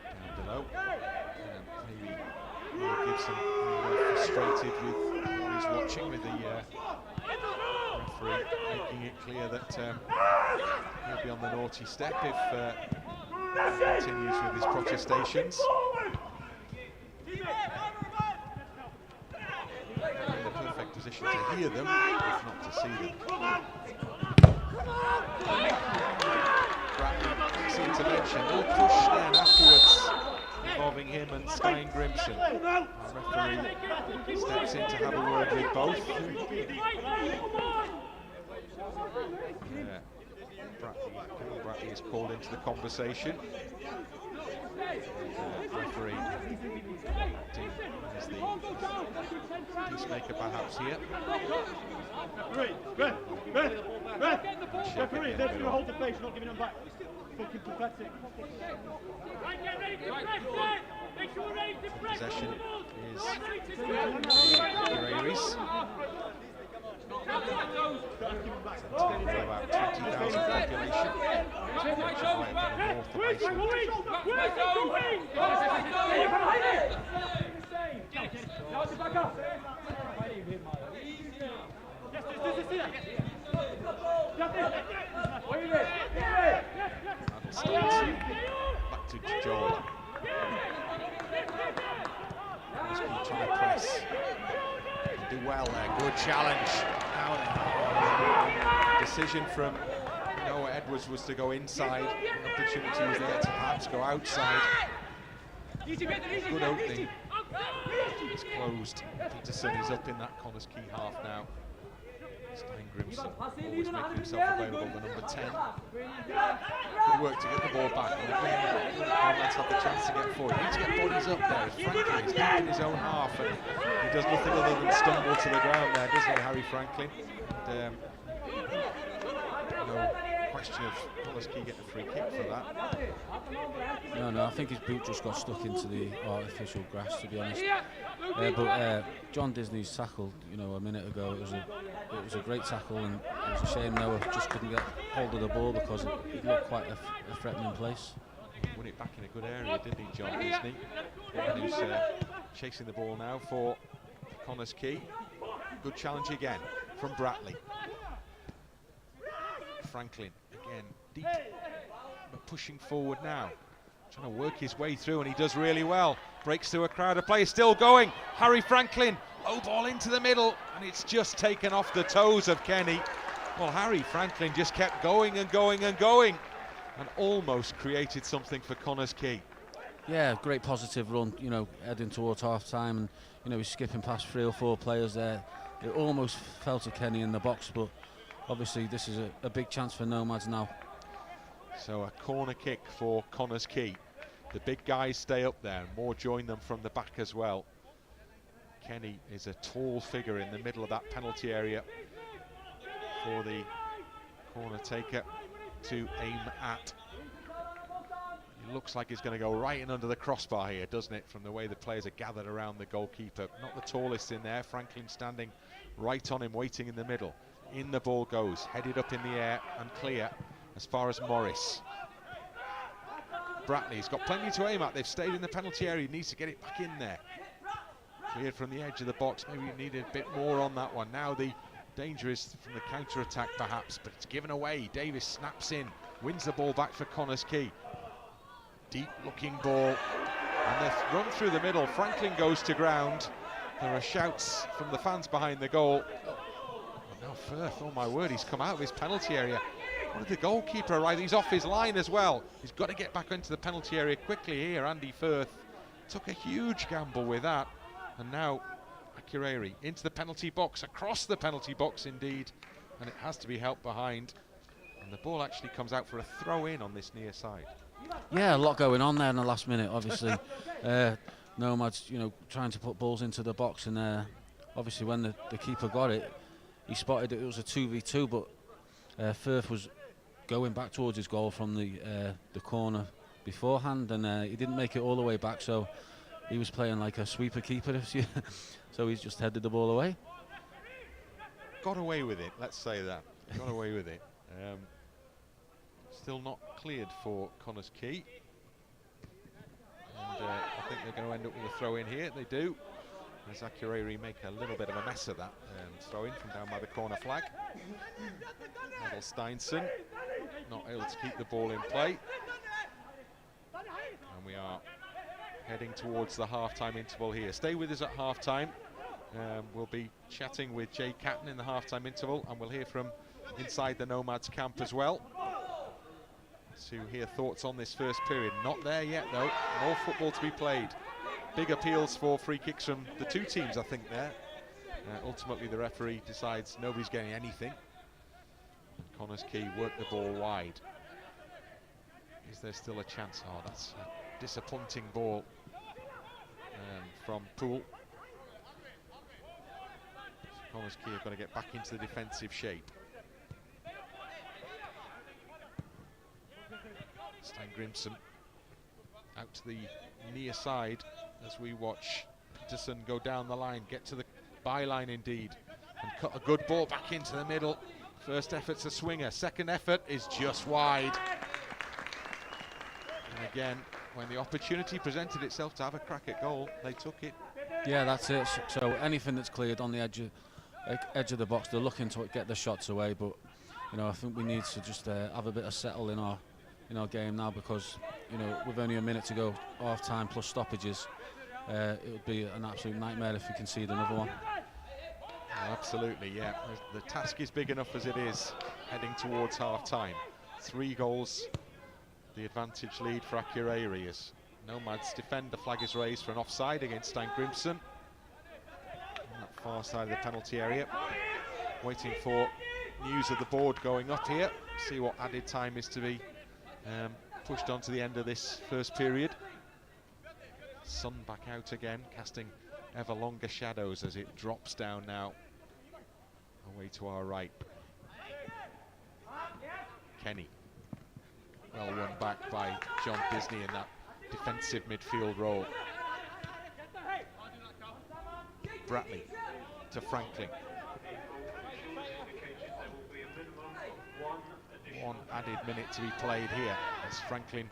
Speaker 3: Down below. Maybe Gibson frustrated with what he's watching, with the referee making it clear that he'll be on the naughty step if he continues with his protestations. In the perfect position to hear them, if not to see them. Bradley seemed to mention no push then afterwards involving him and Stein Grimson. Our referee steps in to have a word with both. Bradley is called into the conversation. Referee is the peacemaker perhaps here.
Speaker 5: Referee, they're going to hold the face, not giving them back. Fucking pathetic.
Speaker 3: Possession is Akureyri's. About 20,000 population. Back to Joel. He's trying to press. Do well there. Good challenge. Decision from Noah Edwards was to go inside. The opportunity was there to perhaps go outside. Good opening. It's closed. Peterson is up in that Connah's Quay half now. Stein Grimson always making himself available, the number 10. Good work to get the ball back. Let's have the chance to get forward. He needs to get bodies up there. Franklin is deep in his own half, and he does nothing other than stumble to the ground there, doesn't he, Harry Franklin? And, no question of Connah's Quay getting a free kick for that.
Speaker 4: No, I think his boot just got stuck into the artificial grass, to be honest. But John Disney's tackle, a minute ago, it was a great tackle, and it was a shame Noah just couldn't get hold of the ball because it looked quite a threatening place.
Speaker 3: Won it back in a good area, didn't he, John Disney? And who's chasing the ball now for Connah's Quay. Good challenge again from Bradley. Franklin again deep, but pushing forward now, trying to work his way through, and he does really well. Breaks through a crowd of players, still going. Harry Franklin, low ball into the middle, and it's just taken off the toes of Kenny. Well, Harry Franklin just kept going and going and going, and almost created something for Connah's Quay.
Speaker 4: Yeah, great positive run, heading towards half time, and he's skipping past 3 or 4 players there. It almost fell to Kenny in the box, but obviously this is a big chance for Nomads now.
Speaker 3: So a corner kick for Connah's Quay. The big guys stay up there, more join them from the back as well. Kenny is a tall figure in the middle of that penalty area for the corner taker to aim at. It looks like he's going to go right in under the crossbar here, doesn't it, from the way the players are gathered around the goalkeeper. Not the tallest in there, Franklin standing right on him, waiting in the middle. In the ball goes, headed up in the air and clear as far as Morris. Bratley's got plenty to aim at. They've stayed in the penalty area. He needs to get it back in there. Cleared from the edge of the box. Maybe he needed a bit more on that one. Now the danger is from the counter-attack perhaps, but it's given away. Davis snaps in, wins the ball back for Connah's Quay. Deep looking ball, and they're run through the middle. Franklin goes to ground. There are shouts from the fans behind the goal. And now Firth, oh my word, he's come out of his penalty area. What did the goalkeeper arrive? He's off his line as well. He's got to get back into the penalty area quickly here. Andy Firth took a huge gamble with that. And now Akureyri into the penalty box, across the penalty box indeed. And it has to be helped behind. And the ball actually comes out for a throw in on this near side.
Speaker 4: Yeah, a lot going on there in the last minute, obviously. Nomads, you know, trying to put balls into the box, and obviously when the keeper got it, he spotted it was a 2v2, but Firth was going back towards his goal from the corner beforehand, and he didn't make it all the way back, so he was playing like a sweeper keeper, so he's just headed the ball away.
Speaker 3: Got away with it, let's say that. Got away with it. Still not cleared for Connah's Quay. And I think they're going to end up with a throw in here. They do. As Akureyri make a little bit of a mess of that throw in from down by the corner flag. Adel Steinson not able to keep the ball in play. And we are heading towards the half-time interval here. Stay with us at half-time. We'll be chatting with Jay Catton in the half-time interval, and we'll hear from inside the Nomads camp as well to hear thoughts on this first period. Not there yet though, more football to be played. Big appeals for free kicks from the two teams, I think, there. Ultimately the referee decides nobody's getting anything. And Connah's Quay work the ball wide. Is there still a chance? Oh, that's a disappointing ball from Poole. So Connah's Quay have got to get back into the defensive shape. Stein Grimson out to the near side as we watch Peterson go down the line, get to the byline indeed, and cut a good ball back into the middle. First effort's a swinger, second effort is just wide. And again, when the opportunity presented itself to have a crack at goal, they took it.
Speaker 4: Yeah, that's it. So anything that's cleared on the edge of the box, they're looking to get the shots away. But you know, I think we need to just have a bit of settle in our game now, because you know, with only a minute to go, half time plus stoppages, it would be an absolute nightmare if we concede another one.
Speaker 3: Oh, absolutely, yeah. The task is big enough as it is, heading towards half time. 3 goals, the advantage lead for Akureyri as Nomads defend. The flag is raised for an offside against Stein Grimson on that far side of the penalty area. Waiting for news of the board going up here, see what added time is to be pushed on to the end of this first period. Sun back out again, casting ever longer shadows as it drops down now away to our right. Kenny, well won back by John Disney in that defensive midfield role. Bratley to Franklin. One added minute to be played here as Franklin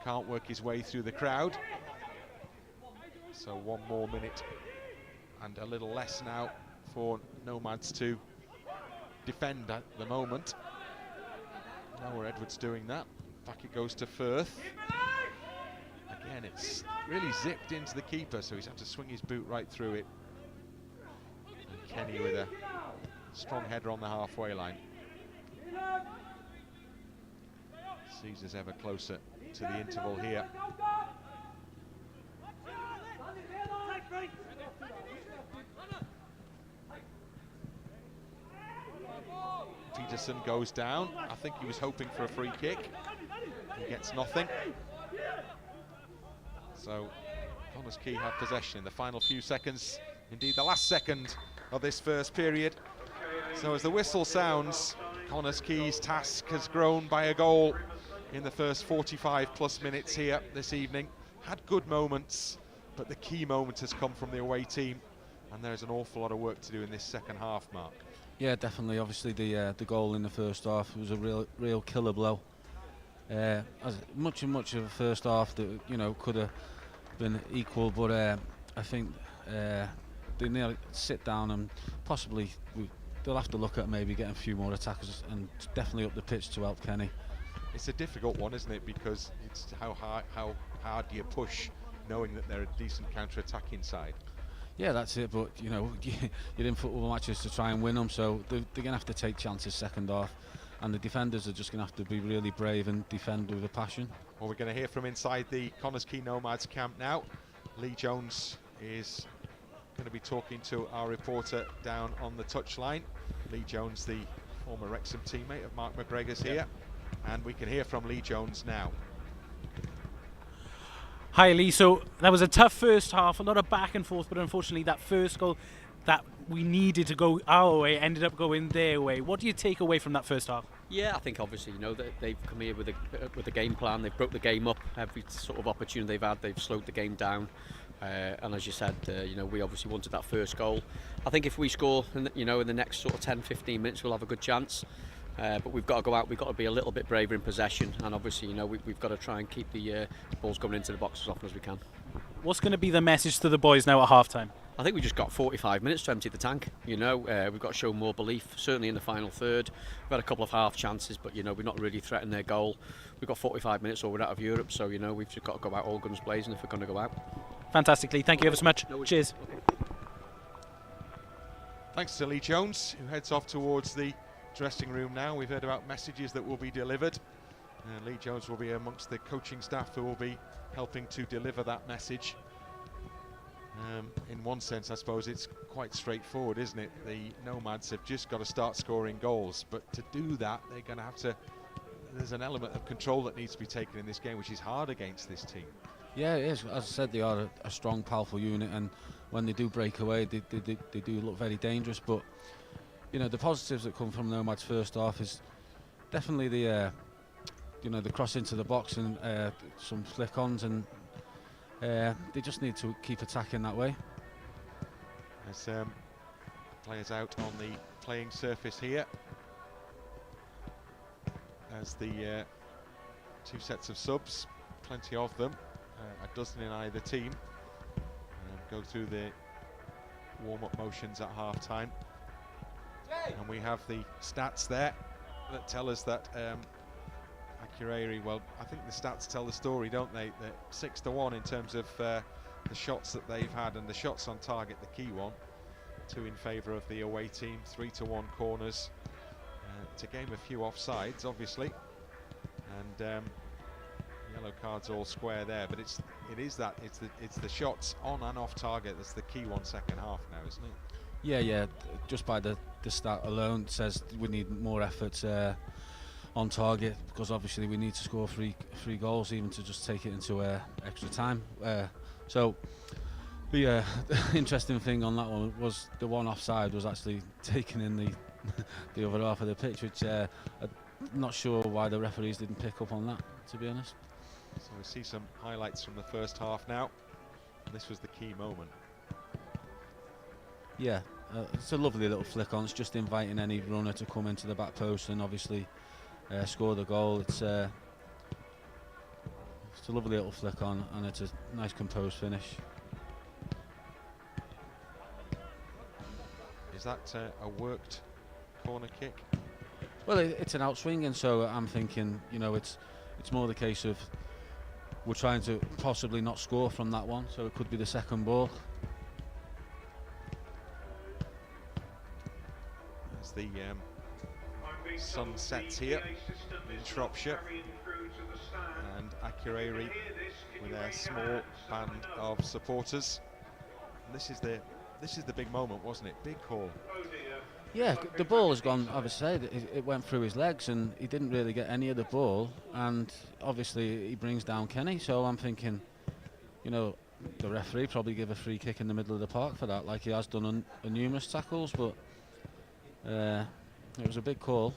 Speaker 3: can't work his way through the crowd. So 1 more minute and a little less now for Nomads to defend at the moment. Now where Edwards doing that. Back it goes to Firth. Again, it's really zipped into the keeper, so he's had to swing his boot right through it. And Kenny with a strong header on the halfway line. Sees us ever closer to the interval here. Peterson goes down. I think he was hoping for a free kick. He gets nothing. So Connah's Quay have possession in the final few seconds, indeed the last second of this first period. So as the whistle sounds, Connah's Quay's task has grown by a goal in the first 45 plus minutes here this evening. Had good moments, but the key moment has come from the away team, and there's an awful lot of work to do in this second half, Mark.
Speaker 4: Yeah, definitely. Obviously, the goal in the first half was a real killer blow. As much of the first half that could have been equal, but I think they need to sit down and possibly they'll have to look at maybe getting a few more attackers and definitely up the pitch to help Kenny.
Speaker 3: It's a difficult one, isn't it? Because it's how hard do you push, knowing that they're a decent counter-attacking side.
Speaker 4: Yeah, that's it. But you're in football matches to try and win them, so they're going to have to take chances second half, and the defenders are just going to have to be really brave and defend with a passion.
Speaker 3: Well, we're going to hear from inside the Connah's Quay Nomads camp now. Lee Jones is going to be talking to our reporter down on the touchline. Lee Jones, the former Wrexham teammate of Mark McGregor's here, and we can hear from Lee Jones now.
Speaker 1: Hi Lee, so that was a tough first half, a lot of back and forth, but unfortunately that first goal that we needed to go our way ended up going their way. What do you take away from that first half?
Speaker 6: Yeah, I think obviously that they've come here with a game plan. They've broke the game up. Every sort of opportunity they've had, they've slowed the game down. And as you said, we obviously wanted that first goal. I think if we score, in the next sort of 10-15 minutes, we'll have a good chance. But we've got to go out. We've got to be a little bit braver in possession, and obviously, we've got to try and keep the balls coming into the box as often as we can.
Speaker 1: What's going to be the message to the boys now at half-time?
Speaker 6: I think we just got 45 minutes to empty the tank. We've got to show more belief, certainly in the final third. We've had a couple of half chances, but we're not really threatening their goal. We've got 45 minutes or we're out of Europe, so we've just got to go out all guns blazing if we're going to go out.
Speaker 1: Fantastically, thank you ever so much. Cheers.
Speaker 3: Thanks to Lee Jones, who heads off towards the dressing room now. We've heard about messages that will be delivered. Lee Jones will be amongst the coaching staff who will be helping to deliver that message. In one sense, I suppose it's quite straightforward, isn't it? The Nomads have just got to start scoring goals, but to do that, they're going to have to. There's an element of control that needs to be taken in this game, which is hard against this team.
Speaker 4: Yeah, it is. As I said, they are a strong, powerful unit, and when they do break away, they do look very dangerous. But the positives that come from Nomad's first half is definitely the cross into the box and some flick-ons, and they just need to keep attacking that way.
Speaker 3: As players out on the playing surface here, as the two sets of subs, plenty of them, a dozen in either team, go through the warm-up motions at half-time. And we have the stats there that tell us that Akureyri, well, I think the stats tell the story, don't they? That 6-1 in terms of the shots that they've had, and the shots on target, the key one. 2 in favour of the away team, 3-1 corners. It's a game of few offsides, obviously, and yellow cards all square there. But it's the shots on and off target that's the key one second half now, isn't it?
Speaker 4: Yeah. Just by the stat alone says we need more efforts on target, because obviously we need to score three goals even to just take it into extra time. So the interesting thing on that one was the one offside was actually taken in the other half of the pitch, which I'm not sure why the referees didn't pick up on that, to be honest.
Speaker 3: So we see some highlights from the first half now. This was the key moment.
Speaker 4: Yeah, it's a lovely little flick on. It's just inviting any runner to come into the back post and obviously score the goal. It's a lovely little flick on, and it's a nice composed finish.
Speaker 3: Is that a worked corner kick?
Speaker 4: Well, it's an outswing, and so I'm thinking, it's more the case of we're trying to possibly not score from that one, so it could be the second ball.
Speaker 3: As the sun sets here in Shropshire, and Akureyri with their small band of supporters. And this is the big moment, wasn't it? Big call.
Speaker 4: Yeah, the ball has gone, obviously, it went through his legs and he didn't really get any of the ball, and obviously he brings down Kenny, so I'm thinking, you know, the referee probably give a free kick in the middle of the park for that, like he has done on numerous tackles, but it was a big call.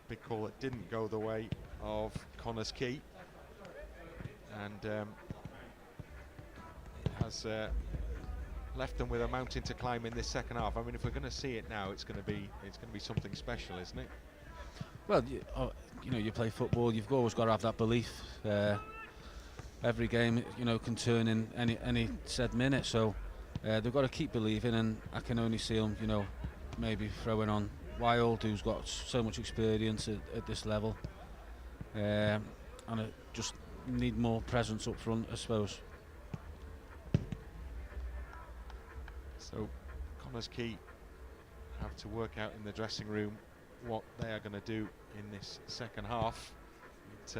Speaker 3: Big call that didn't go the way of Connah's Quay, and it has left them with a mountain to climb in this second half. I mean, if we're going to see it now, it's going to be something special, isn't it?
Speaker 4: Well, you know, you play football, you've always got to have that belief. Every game, you know, can turn in any said minute, so they've got to keep believing, and I can only see them, you know, maybe throwing on Wild, who's got so much experience at this level, and it just need more presence up front, I suppose.
Speaker 3: So Connah's Quay have to work out in the dressing room what they are going to do in this second half. It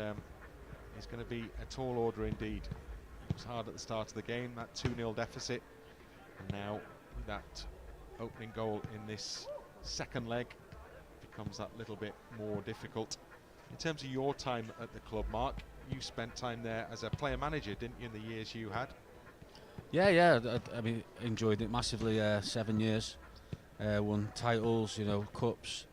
Speaker 3: is going to be a tall order indeed. It was hard at the start of the game, that 2-0 deficit, and now that opening goal in this second leg becomes that little bit more difficult. In terms of your time at the club, Mark, you spent time there as a player manager, didn't you, in the years you had?
Speaker 4: Yeah, I mean, enjoyed it massively. 7 years, won titles, you know, cups,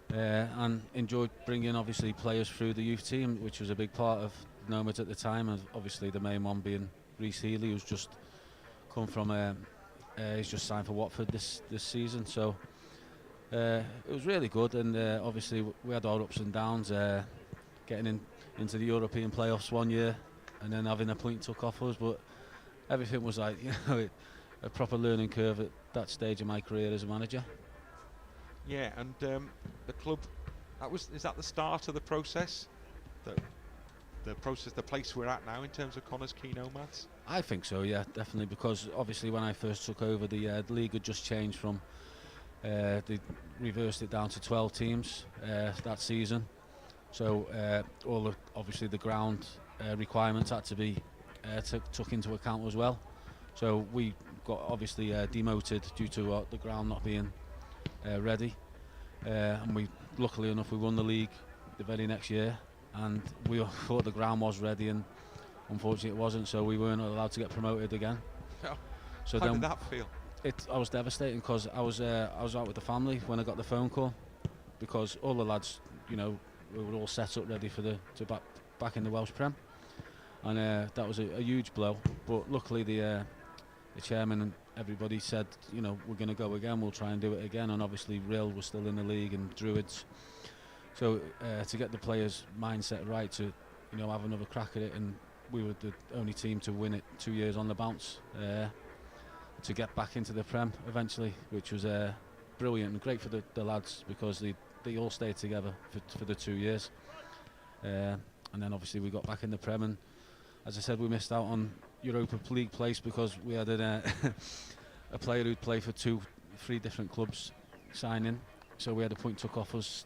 Speaker 4: and enjoyed bringing obviously players through the youth team, which was a big part of Nomads at the time, and obviously the main one being Rhys Healy, who's just come from he's just signed for Watford this season, so it was really good, and obviously we had our ups and downs, getting into the European playoffs one year and then having a point took off us, but everything was like, you know, a proper learning curve at that stage of my career as a manager.
Speaker 3: Yeah, and the club, is that the start of the process? The process, the place we're at now in terms of Connah's Quay Nomads?
Speaker 4: I think so, yeah, definitely, because obviously when I first took over, the league had just changed from, they reversed it down to 12 teams that season, so obviously the ground requirements had to be took into account as well, so we got obviously demoted due to the ground not being ready, and we luckily enough we won the league the very next year, and we thought the ground was ready, and unfortunately it wasn't, so we weren't allowed to get promoted again. So
Speaker 3: how did that feel?
Speaker 4: I was devastating, because I was out with the family when I got the phone call, because all the lads, you know, we were all set up ready for back in the Welsh Prem, and that was a huge blow. But luckily the chairman and everybody said, you know, we're going to go again, we'll try and do it again, and obviously Rill was still in the league and Druids, so to get the players' mindset right, to, you know, have another crack at it, and we were the only team to win it 2 years on the bounce, to get back into the Prem eventually, which was brilliant and great for the lads, because they all stayed together for the 2 years, and then obviously we got back in the Prem, and as I said, we missed out on Europa League place because we had a player who'd play for 3 different clubs signing, so we had a point took off us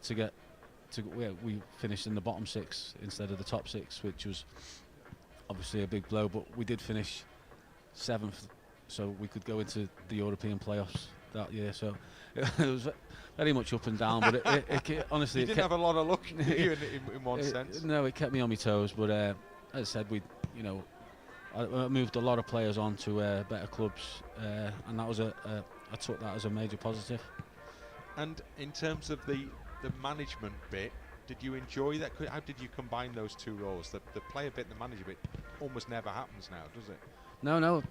Speaker 4: we finished in the bottom 6 instead of the top 6, which was obviously a big blow, but we did finish 7th, so we could go into the European playoffs that year, so it was very much up and down, but it honestly,
Speaker 3: you didn't have a lot of luck, did you, in one sense?
Speaker 4: No, it kept me on my toes, but as I said, I moved a lot of players on to better clubs, and that was I took that as a major positive.
Speaker 3: And in terms of the management bit, did you enjoy that? How did you combine those 2 roles? The player bit and the manager bit almost never happens now, does it?
Speaker 4: No,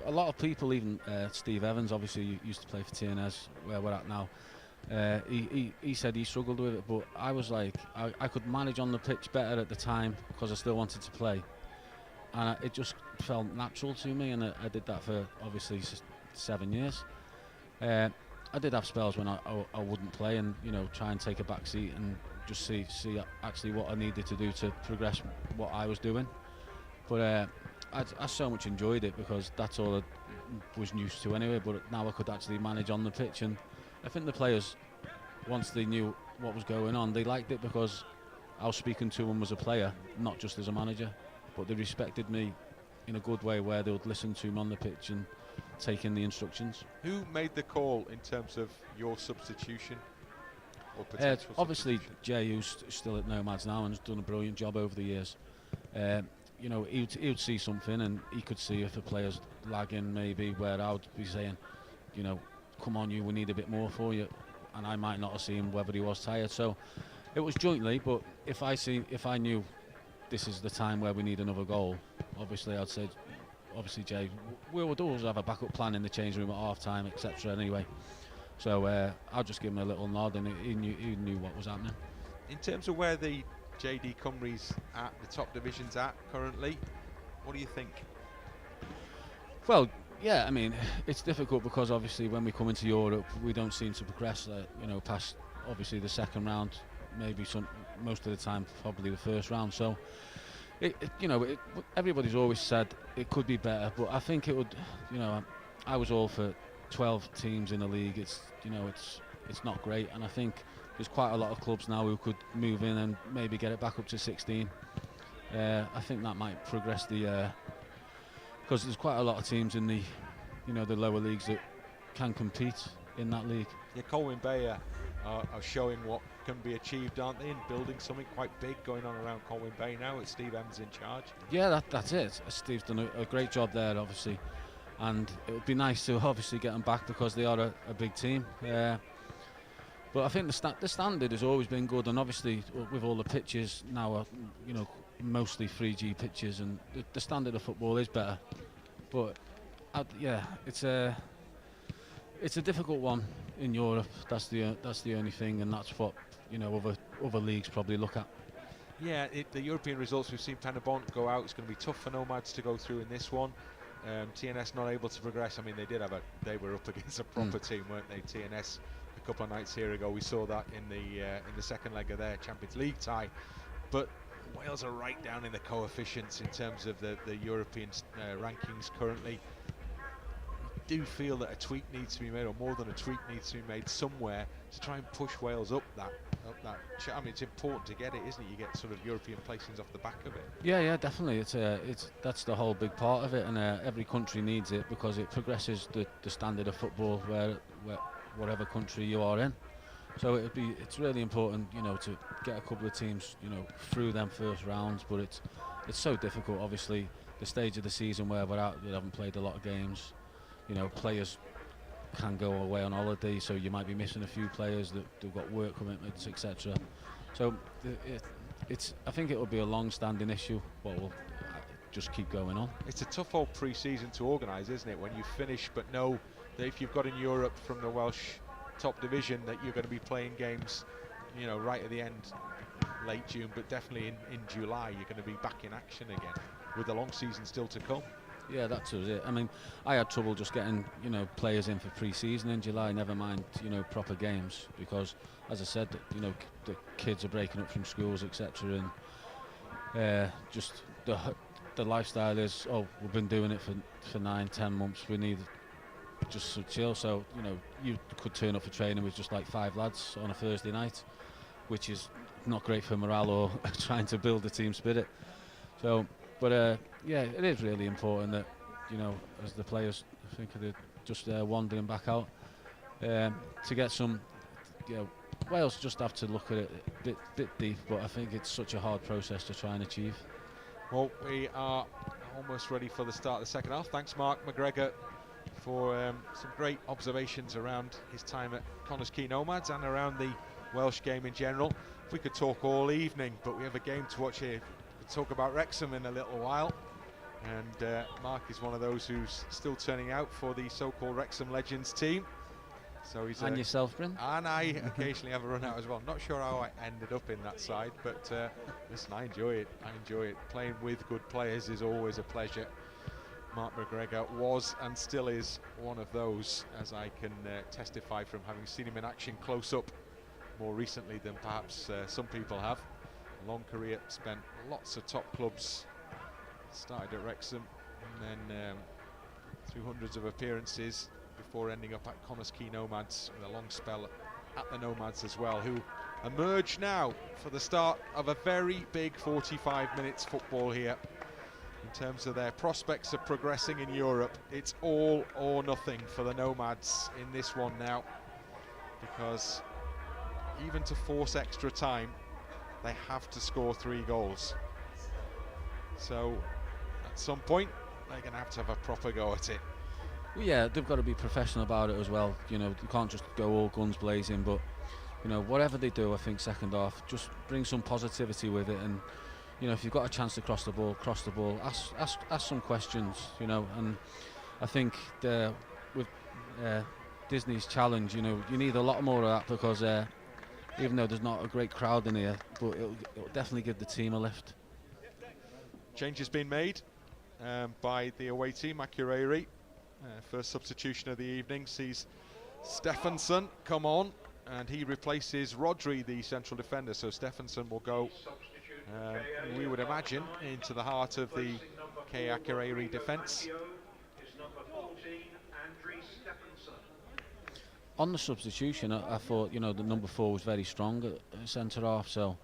Speaker 4: a lot of people, even Steve Evans, obviously used to play for TNS, where we're at now, he said he struggled with it, but I was like, I could manage on the pitch better at the time because I still wanted to play, and it just felt natural to me, and I did that for obviously 7 years. I did have spells when I wouldn't play, and, you know, try and take a back seat and just see actually what I needed to do to progress what I was doing, but I so much enjoyed it because that's all I was used to anyway, but now I could actually manage on the pitch, and I think the players, once they knew what was going on, they liked it because I was speaking to them as a player, not just as a manager, but they respected me in a good way, where they would listen to me on the pitch and taking the instructions.
Speaker 3: Who made the call in terms of your substitution or potential
Speaker 4: Obviously,
Speaker 3: substitution?
Speaker 4: Jay, who's still at Nomads now and has done a brilliant job over the years. You know, he would see something, and he could see if a player's lagging, maybe, where I would be saying, you know, come on, we need a bit more for you, and I might not have seen whether he was tired. So it was jointly, but if I knew this is the time where we need another goal, obviously I'd say, obviously Jay, we would always have a backup plan in the change room at half time, etc. Anyway, so I'll just give him a little nod, and he knew what was happening.
Speaker 3: In terms of where the JD Cymru's at, the top division's at currently, what do you think?
Speaker 4: Well, yeah, I mean, it's difficult because obviously when we come into Europe, we don't seem to progress, you know, past obviously the second round, maybe most of the time probably the first round. So, you know, everybody's always said it could be better, but I think it would. You know, I was all for 12 teams in the league. It's, you know, it's not great, and I think there's quite a lot of clubs now who could move in and maybe get it back up to 16. I think that might progress the. Because there's quite a lot of teams in the, you know, the lower leagues that can compete in that league.
Speaker 3: Yeah, Colwyn Bay are showing what can be achieved, aren't they, and building something quite big going on around Colwyn Bay now with Steve Evans in charge.
Speaker 4: Yeah, that's it. Steve's done a great job there, obviously, and it would be nice to obviously get them back because they are a big team. But I think the standard has always been good, and obviously with all the pitches now are, you know, mostly 3G pitches, and the standard of football is better. But yeah, it's a difficult one in Europe. That's the only thing, and that's what, you know, other leagues probably look at.
Speaker 3: Yeah, the European results we've seen Paderborn go out. It's going to be tough for Nomads to go through in this one. TNS not able to progress. I mean, they were up against a proper team, weren't they? TNS a couple of nights here ago. We saw that in the second leg of their Champions League tie. But Wales are right down in the coefficients in terms of the European rankings currently. I do feel that a tweak needs to be made, or more than a tweak needs to be made somewhere to try and push Wales up that. I mean, it's important to get it, isn't it? You get sort of European placings off the back of it.
Speaker 4: Yeah, definitely. That's the whole big part of it, and every country needs it because it progresses the standard of football where whatever country you are in. So it's really important, you know, to get a couple of teams, you know, through them first rounds. But it's so difficult. Obviously, the stage of the season where we're at, we haven't played a lot of games. You know, players can go away on holiday, so you might be missing a few players that they've got work commitments, etc. So I think it will be a long-standing issue, but we'll just keep going on.
Speaker 3: It's a tough old pre-season to organise, isn't it? When you finish, but know that if you've got in Europe from the Welsh top division that you're going to be playing games, you know, right at the end, late June, but definitely in July, you're going to be back in action again with the long season still to come.
Speaker 4: Yeah, that's it. I mean, I had trouble just getting, you know, players in for pre-season in July, never mind, you know, proper games, because as I said, you know, the kids are breaking up from schools, etc. And just the lifestyle is, we've been doing it for 9-10 months, we need just to chill. So, you know, you could turn up for training with just like 5 lads on a Thursday night, which is not great for morale or trying to build a team spirit. So, but yeah, it is really important that, you know, as the players, I think they're just wandering back out, to get some, you know, Wales just have to look at it a bit deep, but I think it's such a hard process to try and achieve.
Speaker 3: Well, we are almost ready for the start of the second half. Thanks, Mark McGregor, for some great observations around his time at Connah's Quay Nomads and around the Welsh game in general. If we could talk all evening, but we have a game to watch here. We'll talk about Wrexham in a little while. And Mark is one of those who's still turning out for the so-called Wrexham Legends team. So he's
Speaker 4: and yourself, Bryn?
Speaker 3: And I occasionally have a run out as well. Not sure how I ended up in that side, but listen, I enjoy it. Playing with good players is always a pleasure. Mark McGregor was and still is one of those, as I can testify from having seen him in action close up more recently than perhaps some people have. A long career, spent lots of top clubs, started at Wrexham and then through hundreds of appearances before ending up at Connah's Quay Nomads with a long spell at the Nomads as well, who emerge now for the start of a very big 45 minutes football here In terms of their prospects of progressing in Europe, it's all or nothing for the Nomads in this one now, because even to force extra time, they have to score 3 goals. So at some point, they're going to have a proper go at it.
Speaker 4: Well, yeah, they've got to be professional about it as well. You know, you can't just go all guns blazing, but you know, whatever they do, I think second half, just bring some positivity with it. And you know, if you've got a chance to cross the ball, ask some questions. You know, and I think with Disney's challenge, you know, you need a lot more of that, because even though there's not a great crowd in here, but it'll definitely give the team a lift.
Speaker 3: Change has been made by the away team, Akureyri. First substitution of the evening sees Stephenson come on, and he replaces Rodri, the central defender. So Stephenson will go, we would imagine, into the heart of the Quay Akureyri defence.
Speaker 4: On the substitution, I thought, you know, the number 4 was very strong at centre half, so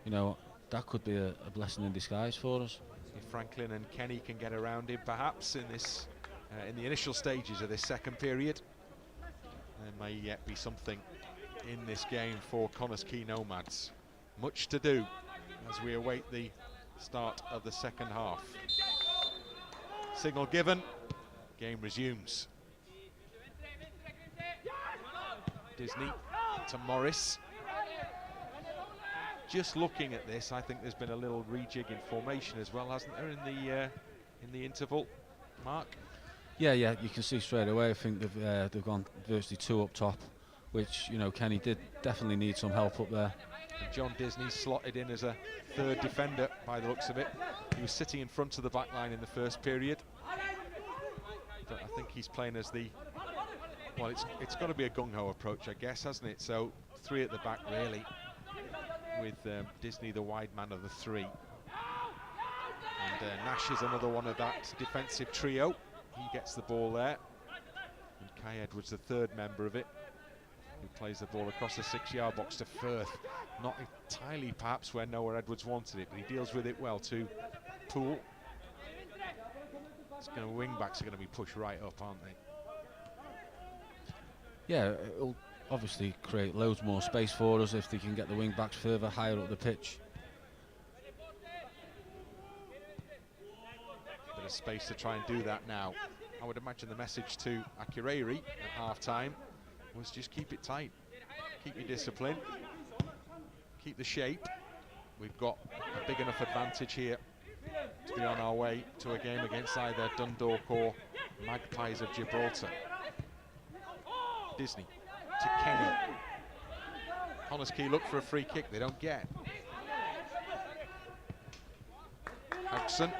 Speaker 4: you know, that could be a blessing in disguise for us.
Speaker 3: If Franklin and Kenny can get around him, perhaps in this in the initial stages of this second period, there may yet be something in this game for Connah's Quay Nomads. Much to do as we await the start of the second half. Signal given, game resumes. Disney to Morris. Just looking at this, I think there's been a little rejig in formation as well, hasn't there, in the interval, Mark?
Speaker 4: Yeah, you can see straight away. I think they've gone virtually 2 up top, which, you know, Kenny did definitely need some help up there.
Speaker 3: And John Disney slotted in as a 3rd defender by the looks of it. He was sitting in front of the back line in the first period, but I think he's playing as the, well, it's got to be a gung-ho approach, I guess, hasn't it? So 3 at the back, really, with Disney the wide man of the 3. And Nash is another one of that defensive trio. He gets the ball there. And Kai Edwards, the 3rd member of it, who plays the ball across the 6-yard box to Firth. Not entirely perhaps where Noah Edwards wanted it, but he deals with it well to Poole. It's going to, wing-backs are going to be pushed right up, aren't they?
Speaker 4: Yeah, it'll obviously create loads more space for us if they can get the wing-backs further higher up the pitch.
Speaker 3: Bit of space to try and do that now. I would imagine the message to Akureyri at half-time was just keep it tight, keep your discipline, keep the shape. We've got a big enough advantage here to be on our way to a game against either Dundalk or Magpies of Gibraltar. Disney to Kenny. Connah's Quay look for a free kick, they don't get. Hugson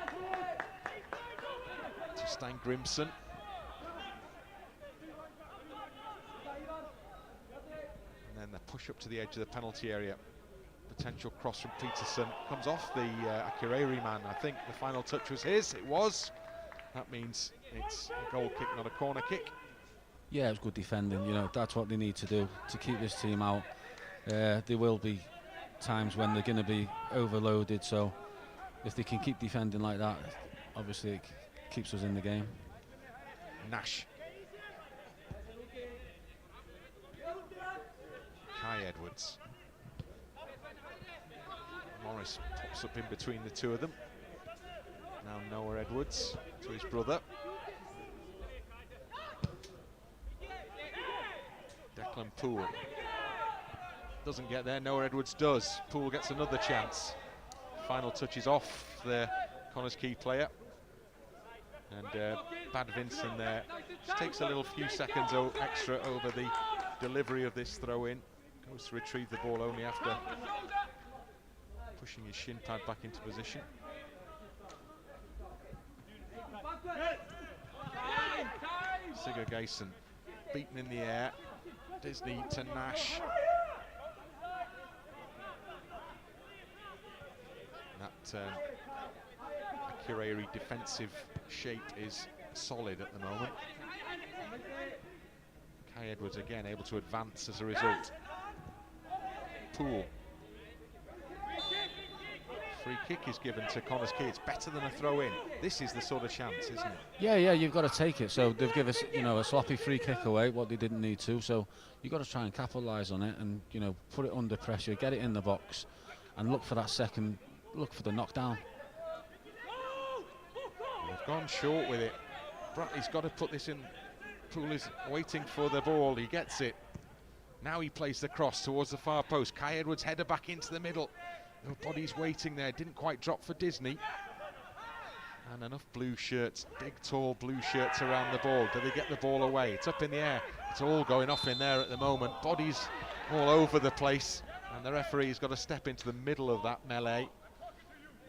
Speaker 3: to Stan Grimson. And then the push up to the edge of the penalty area. Potential cross from Peterson. Comes off the Akureyri man. I think the final touch was his. It was. That means it's a goal kick, not a corner kick.
Speaker 4: Yeah, it was good defending. You know, that's what they need to do to keep this team out. There will be times when they're going to be overloaded, so if they can keep defending like that, obviously it keeps us in the game.
Speaker 3: Nash. Kai Edwards. Morris pops up in between the 2 of them. Now Noah Edwards to his brother. Declan Poole doesn't get there. Noah Edwards does. Poole gets another chance. Final touch is off the Connah's Quay player. And Bad Vincent there just takes a little few seconds extra over the delivery of this throw in. Goes to retrieve the ball only after pushing his shin pad back into position. Sigurd Gayson beaten in the air. Disney to Nash. That Akureyri defensive shape is solid at the moment. Kai Edwards again able to advance as a result. Poole. Free kick is given to Connah's Quay. It's better than a throw in. This is the sort of chance, isn't it?
Speaker 4: Yeah, you've got to take it. So they've given us, a sloppy free kick away, what they didn't need to. So you've got to try and capitalise on it and, put it under pressure, get it in the box and look for that look for the knockdown.
Speaker 3: They've gone short with it. Bratley's got to put this in. Poole is waiting for the ball. He gets it. Now he plays the cross towards the far post. Kai Edwards header back into the middle. No body's waiting there. Didn't quite drop for Disney. And enough blue shirts, big tall blue shirts around the ball. Do they get the ball away? It's up in the air. It's all going off in there at the moment. Bodies all over the place. And the referee's got to step into the middle of that melee.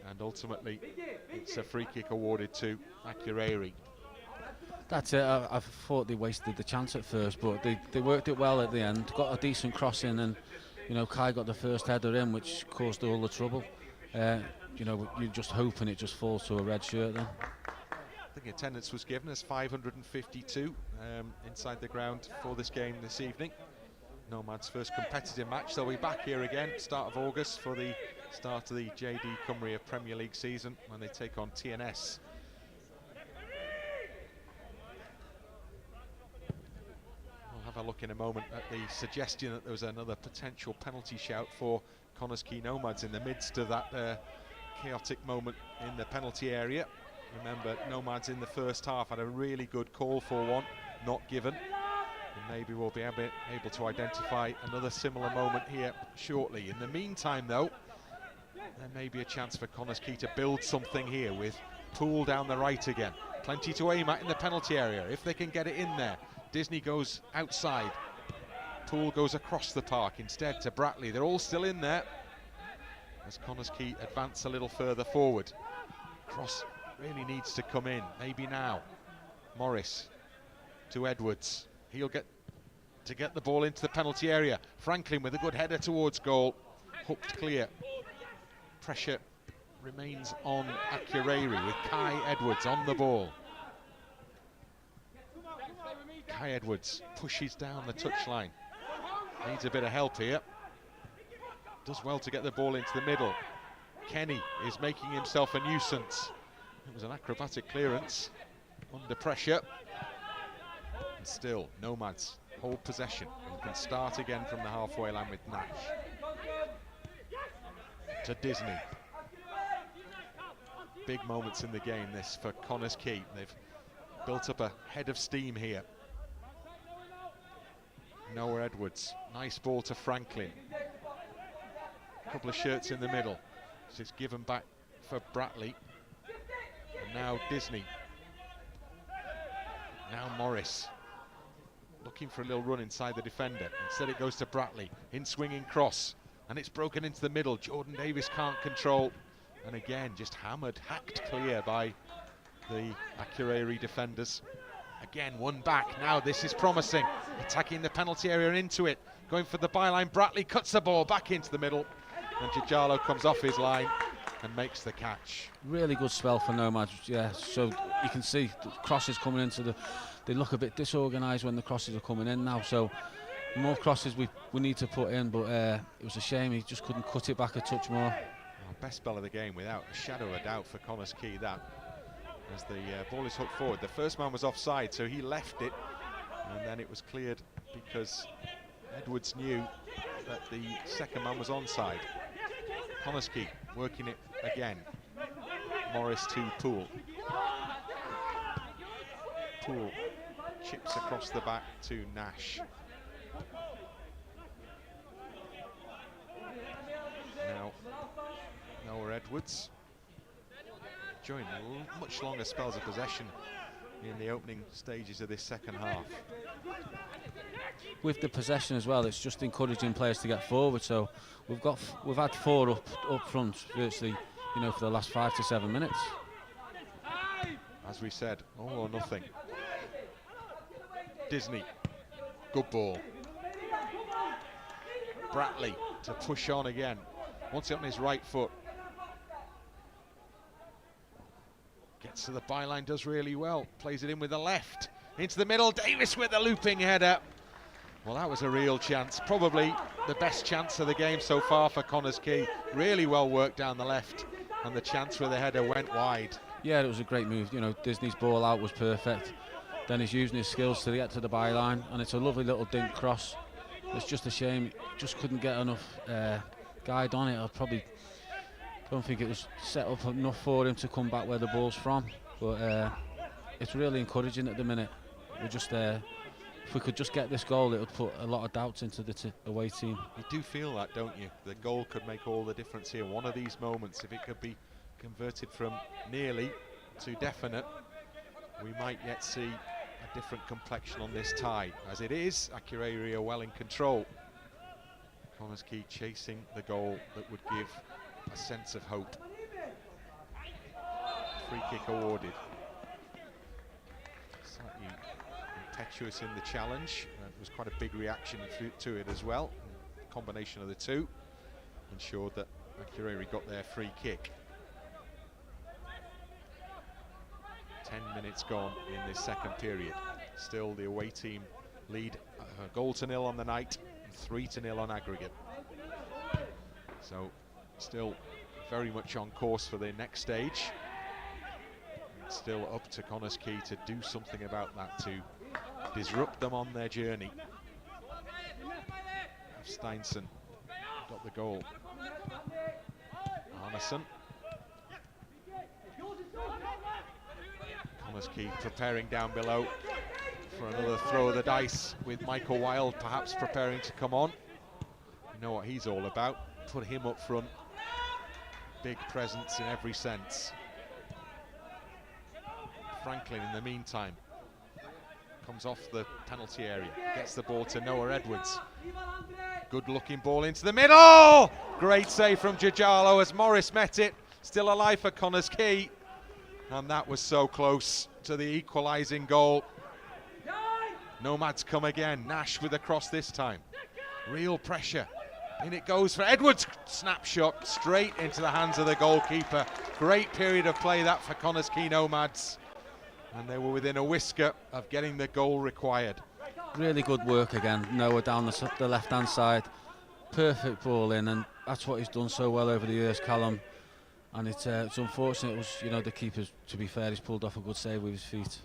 Speaker 3: And ultimately, it's a free kick awarded to Akureyri.
Speaker 4: That's it. I thought they wasted the chance at first, but they worked it well at the end. Got a decent cross in, and Kai got the first header in, which caused all the trouble. You're just hoping it just falls to a red shirt then.
Speaker 3: I think attendance was given as 552 inside the ground for this game this evening. Nomads' first competitive match. They'll be back here again start of August for the start of the JD Cymru Premier League season when they take on TNS. We'll have a look in a moment at the suggestion that there was another potential penalty shout for Connah's Quay Nomads in the midst of that chaotic moment in the penalty area. Remember, Nomads in the first half had a really good call for one, not given. And maybe we'll be able to identify another similar moment here shortly. In the meantime, though, there may be a chance for Connah's Quay to build something here with Poole down the right again. Plenty to aim at in the penalty area if they can get it in there. Disney goes outside. Poole goes across the park instead to Bratley. They're all still in there as Connah's Quay advance a little further forward. Cross really needs to come in, maybe now. Morris to Edwards. He'll get the ball into the penalty area. Franklin with a good header towards goal. Hooked clear. Pressure remains on Akureyri with Kai Edwards on the ball. Kai Edwards pushes down the touchline. Needs a bit of help here. Does well to get the ball into the middle. Kenny is making himself a nuisance. It was an acrobatic clearance under pressure. And still, Nomads hold possession and can start again from the halfway line with Nash. To Disney. Big moments in the game this for Connah's Quay. They've built up a head of steam here. Noah Edwards, nice ball to Franklin. Couple of shirts in the middle. So it's given back for Bratley. And now Disney. Now Morris. Looking for a little run inside the defender. Instead it goes to Bratley. In swinging cross. And it's broken into the middle. Jordan Davis can't control. And again, just hammered, hacked clear by the Akureyri defenders. Again, one back. Now this is promising. Attacking the penalty area and into it. Going for the byline. Bratley cuts the ball back into the middle. And Jajalo comes off his line and makes the catch.
Speaker 4: Really good spell for Nomads, yeah. So you can see the crosses coming into they look a bit disorganised when the crosses are coming in now. So more crosses we need to put in, but it was a shame he just couldn't cut it back a touch more.
Speaker 3: Well, best spell of the game without a shadow of a doubt for Connah's Quay, that. As the ball is hooked forward. The first man was offside, so he left it. And then it was cleared because Edwards knew that the second man was onside. Connah's Quay working it again. Morris to Poole. Poole chips across the back to Nash. Now Noah Edwards enjoying much longer spells of possession in the opening stages of this second half.
Speaker 4: With the possession as well, it's just encouraging players to get forward. So we've had four up front virtually, for the last 5 to 7 minutes.
Speaker 3: As we said, all or nothing. Disney, good ball. Bratley to push on again. Wants it on his right foot. Gets to the byline, does really well. Plays it in with the left. Into the middle, Davis with the looping header. Well, that was a real chance. Probably the best chance of the game so far for Connah's Quay. Really well worked down the left. and the chance with the header went wide.
Speaker 4: Yeah, it was a great move. You know, Disney's ball out was perfect. Then he's using his skills to get to the byline, and it's a lovely little dink cross. It's just a shame he just couldn't get enough guide on it. I probably don't think it was set up enough for him to come back where the ball's from. But it's really encouraging at the minute. We're just if we could just get this goal, it would put a lot of doubts into the away team.
Speaker 3: You do feel that, don't you? The goal could make all the difference here. One of these moments, if it could be converted from nearly to definite, we might yet see a different complexion on this tie. As it is, Akureyri are well in control. Quay chasing the goal that would give a sense of hope. Free kick awarded. Slightly impetuous in the challenge. It was quite a big reaction to it as well. A combination of the two ensured that Akureyri got their free kick. 10 minutes gone in this second period. Still the away team lead a goal to nil on the night and 3-0 on aggregate. So still very much on course for the next stage. It's still up to Quay to do something about that, to disrupt them on their journey. Steinson got the goal. Arneson. Quay preparing down below for another throw of the dice, with Michael Wilde perhaps preparing to come on. You know what he's all about. Put him up front. Big presence in every sense. Franklin, in the meantime, comes off the penalty area, gets the ball to Noah Edwards. Good looking ball into the middle! Great save from Jajalo as Morris met it. Still alive for Quay. And that was so close to the equalising goal. Nomads come again. Nash with a cross this time. Real pressure. In it goes for Edwards. Snapshot straight into the hands of the goalkeeper. Great period of play that for Quay Nomads. And they were within a whisker of getting the goal required.
Speaker 4: Really good work again. Noah down the left-hand side. Perfect ball in, and that's what he's done so well over the years, Callum. And it's unfortunate. It was, you know, the keeper, to be fair, he's pulled off a good save with his feet.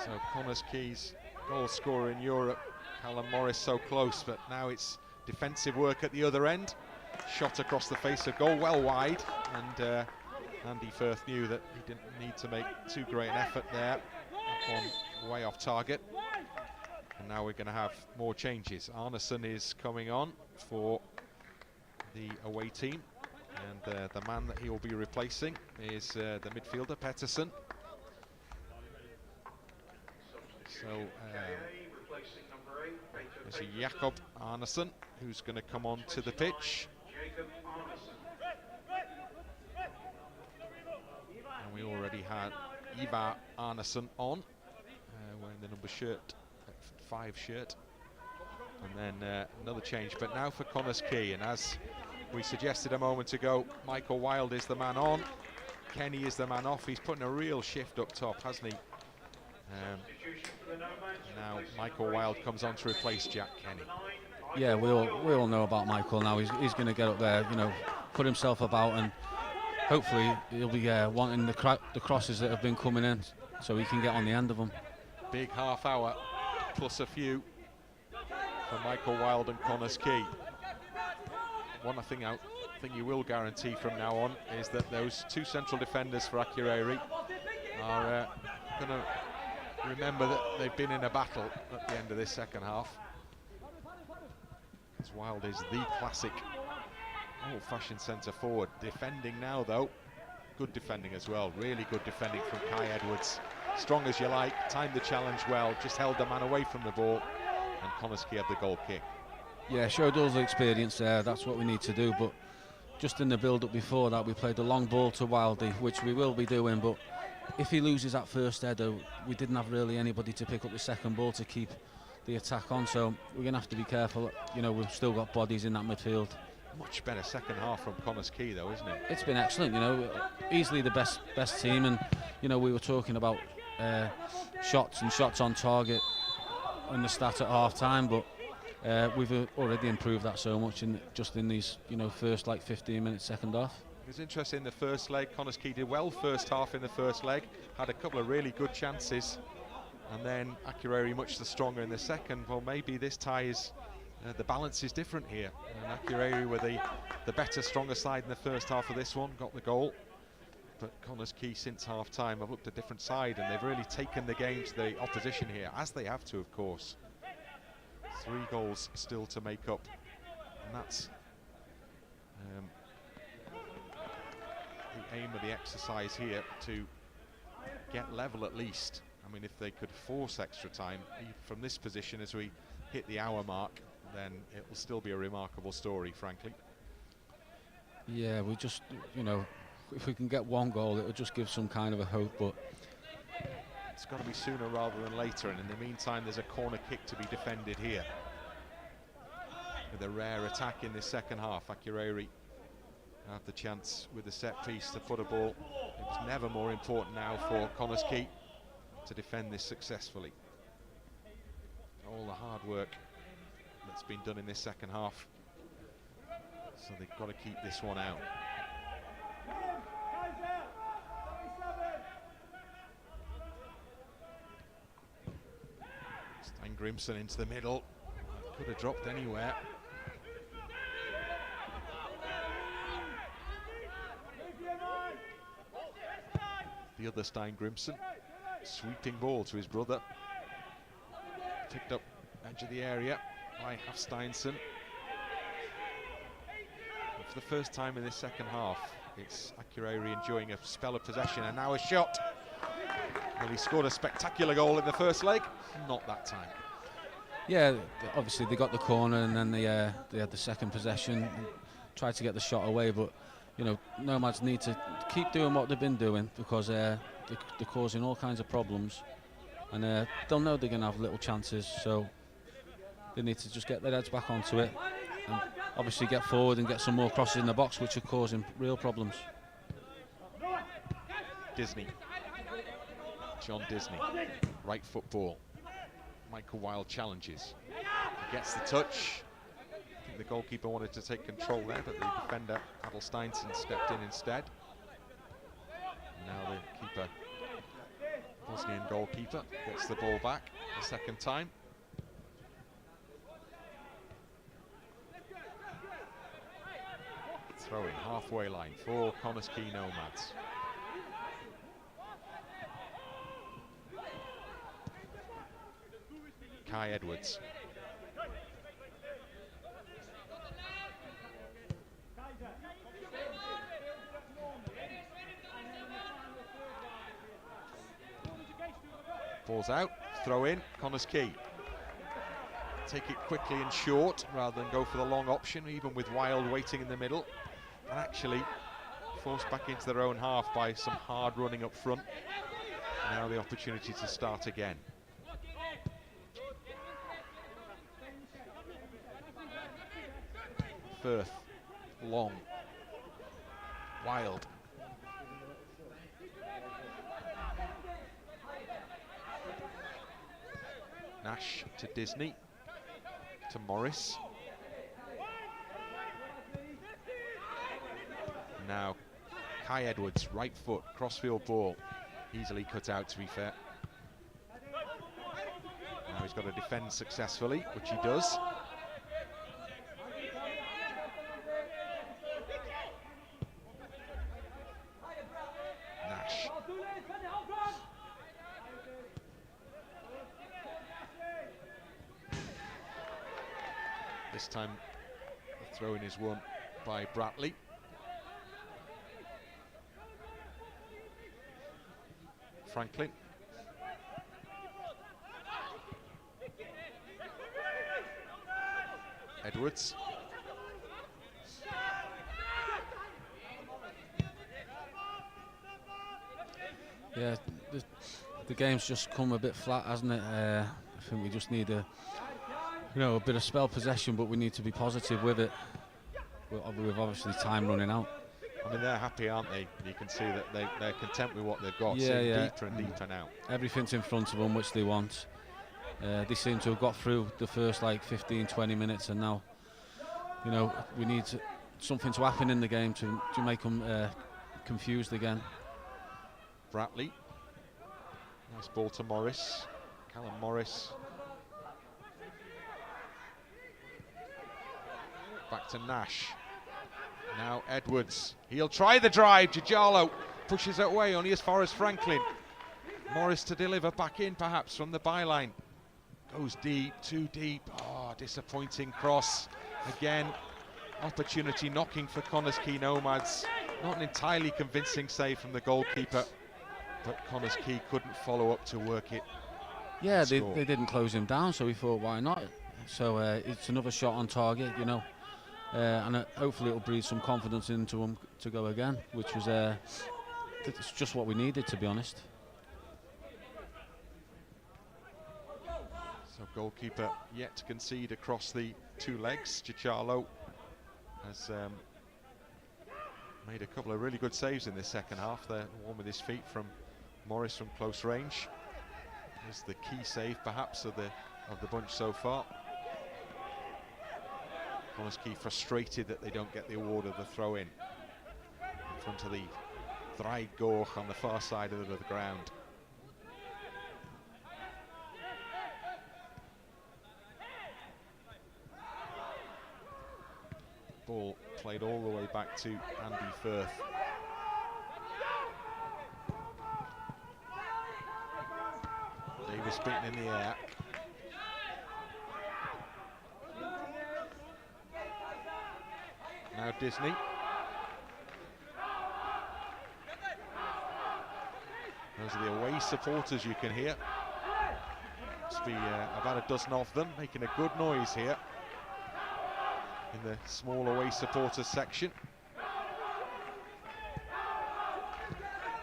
Speaker 3: So Quay's goal scorer in Europe, Callum Morris, so close, but now it's defensive work at the other end. Shot across the face of goal, well wide, and Andy Firth knew that he didn't need to make too great an effort there. That one way off target. And now we're going to have more changes. Arneson is coming on for the away team, and the man that he will be replacing is the midfielder Pettersson. So there's a Jakob Arneson who's going to come on to the pitch. And we already had Ivar Arneson on, wearing the number 5 shirt. And then another change, but now for Quay, and as we suggested a moment ago, Michael Wilde is the man on, Kenny is the man off. He's putting a real shift up top, hasn't he? Now Michael Wilde comes on to replace Jack Kenny.
Speaker 4: Yeah, we all know about Michael now. He's going to get up there, you know, put himself about, and hopefully he'll be wanting the crosses that have been coming in, so he can get on the end of them.
Speaker 3: Big half hour plus a few for Michael Wilde and Quay. One thing I think you will guarantee from now on is that those two central defenders for Akureyri are going to remember that they've been in a battle at the end of this second half. As Wilde is the classic old-fashioned centre forward. Defending now though, good defending as well, really good defending from Kai Edwards. Strong as you like, timed the challenge well, just held the man away from the ball, and Connah had the goal kick.
Speaker 4: Yeah, showed all the experience there, that's what we need to do, but just in the build-up before that we played a long ball to Wildy, which we will be doing, but if he loses that first header, we didn't have really anybody to pick up the second ball to keep the attack on, so we're going to have to be careful. You know, we've still got bodies in that midfield.
Speaker 3: Much better second half from Quay though, isn't it?
Speaker 4: It's been excellent, you know, easily the best team, and you know, we were talking about shots on target in the stat at half time, but we've already improved that so much in these first like 15 minutes second half.
Speaker 3: It was interesting in the first leg. Connah's Quay did well first half in the first leg, had a couple of really good chances, and then Akureyri much the stronger in the second. Well, maybe this tie is the balance is different here, and Akureyri were the better, stronger side in the first half of this one, got the goal. But Connah's Quay since half-time have looked a different side, and they've really taken the game to the opposition here, as they have to, of course. 3 goals still to make up, and that's the aim of the exercise here, to get level at least. I mean, if they could force extra time from this position as we hit the hour mark, then it will still be a remarkable story, frankly.
Speaker 4: Yeah, we just, if we can get 1 goal, it will just give some kind of a hope, but
Speaker 3: it's got to be sooner rather than later, and in the meantime there's a corner kick to be defended here. With a rare attack in this second half, Akureyri have the chance with the set piece to put a ball. It's never more important now for Connah's Quay to defend this successfully. All the hard work that's been done in this second half, so they've got to keep this one out. Grimson into the middle, could have dropped anywhere. The other Stein Grimson, sweeping ball to his brother, picked up edge of the area by Hafsteinson. For the first time in this second half, it's Akureyri enjoying a spell of possession, and now a shot. Well, he scored a spectacular goal in the first leg, not that time.
Speaker 4: Yeah, obviously they got the corner, and then they had the second possession and tried to get the shot away, but Nomads need to keep doing what they've been doing, because they're causing all kinds of problems, and they'll know they're going to have little chances, so they need to just get their heads back onto it and obviously get forward and get some more crosses in the box, which are causing real problems.
Speaker 3: Disney, John Disney, right football. Michael Wilde challenges, he gets the touch. I think the goalkeeper wanted to take control there, but the defender Adel Steinson stepped in instead. Now the keeper, Bosnian goalkeeper, gets the ball back the second time. Throw in halfway line for Connah's Quay Nomads. Kai Edwards. Ball's out, throw in, Connah's Quay. Take it quickly and short rather than go for the long option, even with Wilde waiting in the middle. And actually forced back into their own half by some hard running up front. Now the opportunity to start again. Firth, long, Wilde. Nash to Disney, to Morris. Now Kai Edwards, right foot, crossfield ball, easily cut out, to be fair. Now he's got to defend successfully, which he does. Nash. This time the throw-in is won by Bratley. Franklin. Edwards.
Speaker 4: Yeah, the game's just come a bit flat, hasn't it? I think we just need a bit of spell possession, but we need to be positive with it. With obviously time running out.
Speaker 3: I mean, they're happy, aren't they? You can see that they're content with what they've got.
Speaker 4: Yeah, yeah.
Speaker 3: Deeper and deeper now.
Speaker 4: Everything's in front of them, which they want. They seem to have got through the first like 15-20 minutes, and now, you know, we need something to happen in the game to make them confused again.
Speaker 3: Bratley. Nice ball to Morris. Callum Morris. Back to Nash. Now Edwards. He'll try the drive. Giugiaro pushes it away, only as far as Franklin. Morris to deliver back in, perhaps, from the byline. Goes deep, too deep. Oh, disappointing cross. Again, opportunity knocking for Connah's Quay Nomads. Not an entirely convincing save from the goalkeeper, but Connah's Quay couldn't follow up to work it.
Speaker 4: Yeah, they didn't close him down, so we thought, why not? So it's another shot on target, you know. And hopefully it'll breathe some confidence into him to go again, which was it's just what we needed, to be honest.
Speaker 3: So goalkeeper yet to concede across the two legs. Giugiaro has made a couple of really good saves in this second half. The one with his feet from Morris from close range is the key save, perhaps, of the bunch so far. Connah's Quay frustrated that they don't get the award of the throw-in in front of the Thraid Goch on the far side of the ground. Ball played all the way back to Andy Firth. Davis beaten in the air. Now Disney. Those are the away supporters you can hear. Must be about a dozen of them making a good noise here in the small away supporters section.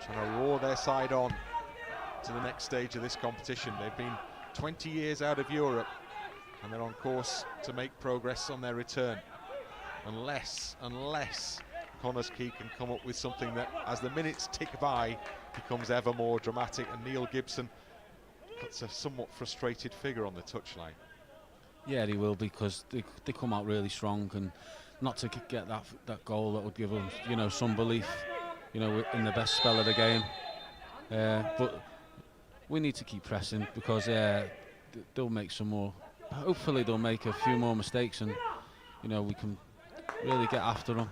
Speaker 3: Trying to roar their side on to the next stage of this competition. They've been 20 years out of Europe and they're on course to make progress on their return. Unless Connah's Quay can come up with something that, as the minutes tick by, becomes ever more dramatic, and Neil Gibson puts a somewhat frustrated figure on the touchline.
Speaker 4: Yeah, he will, because they come out really strong, and not to get that goal that would give them, you know, some belief, you know, in the best spell of the game. But we need to keep pressing, because they'll make some more. Hopefully, they'll make a few more mistakes, and you know, we can really get after them.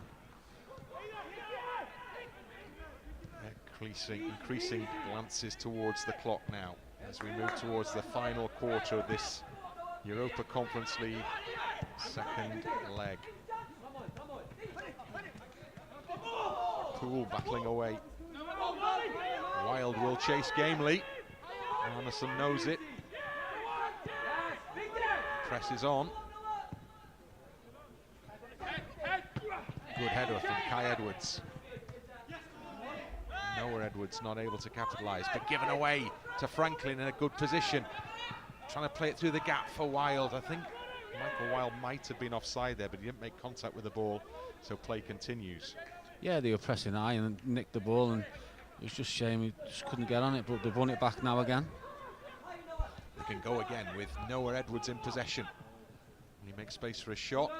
Speaker 3: Increasing glances towards the clock now as we move towards the final quarter of this Europa Conference League second leg. Poole battling away. Wild will chase gamely. Anderson knows it. Presses on. Good header from Kai Edwards. Noah Edwards not able to capitalise, but given away to Franklin in a good position. Trying to play it through the gap for Wild. I think Michael Wild might have been offside there, but he didn't make contact with the ball, so play continues.
Speaker 4: Yeah, they were pressing high and nicked the ball, and it was just a shame he just couldn't get on it, but they've won it back now again.
Speaker 3: They can go again with Noah Edwards in possession. He makes space for a shot.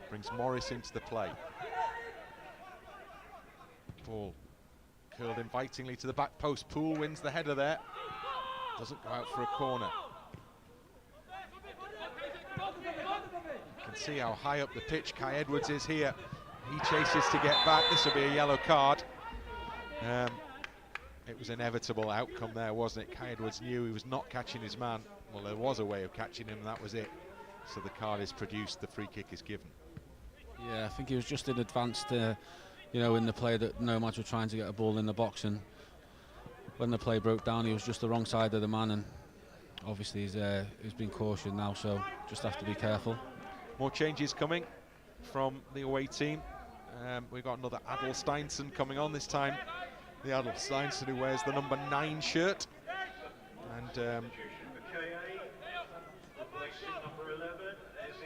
Speaker 3: Brings Morris into the play. Ball curled invitingly to the back post. Poole wins the header there. Doesn't go out for a corner. You can see how high up the pitch Kai Edwards is here. He chases to get back. This will be a yellow card. It was an inevitable outcome there, wasn't it? Kai Edwards knew he was not catching his man. Well, there was a way of catching him, and that was it. So the card is produced, the free kick is given.
Speaker 4: Yeah, I think he was just in advance, you know, in the play that Nomads were trying to get a ball in the box, and when the play broke down, he was just the wrong side of the man, and obviously he's been cautioned now, so just have to be careful.
Speaker 3: More changes coming from the away team. We've got another Adel Steinson coming on this time. The Adel Steinson who wears the number 9 shirt, and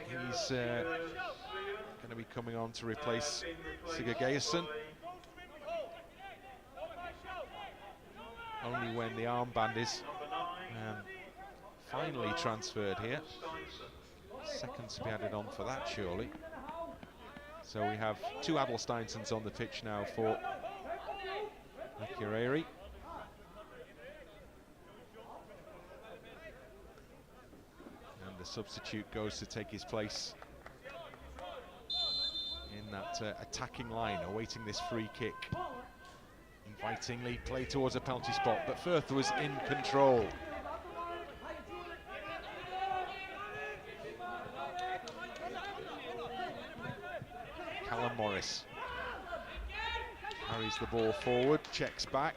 Speaker 3: he's going to be coming on to replace Sigurd Geirson. Only when the armband is finally transferred here. Seconds to be added on for that, surely. So we have 2 Adelsteinsons on the pitch now for Akureyri. And the substitute goes to take his place in that attacking line, awaiting this free kick. Invitingly played towards a penalty spot, but Firth was in control. Callum Morris carries the ball forward, checks back.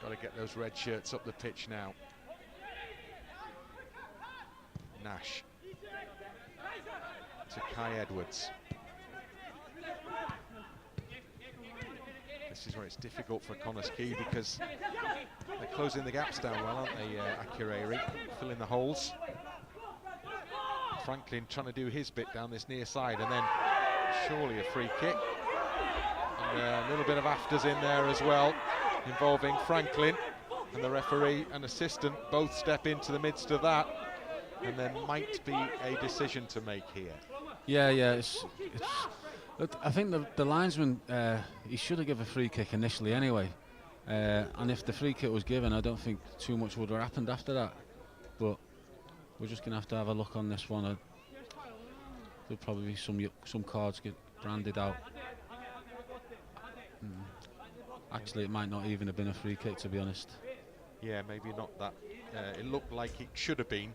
Speaker 3: Got to get those red shirts up the pitch now. Nash to Kai Edwards. This is where it's difficult for Connah's Quay because they're closing the gaps down well, aren't they, Akureyri, filling the holes. Franklin trying to do his bit down this near side, and then surely a free kick. And a little bit of afters in there as well, involving Franklin, and the referee and assistant both step into the midst of that, and there might be a decision to make here.
Speaker 4: Yeah, I think the linesman, he should have given a free kick initially anyway. And if the free kick was given, I don't think too much would have happened after that. But we're just going to have a look on this one. There'll probably be some cards get branded out. Actually, it might not even have been a free kick, to be honest.
Speaker 3: Yeah, maybe not that. It looked like it should have been,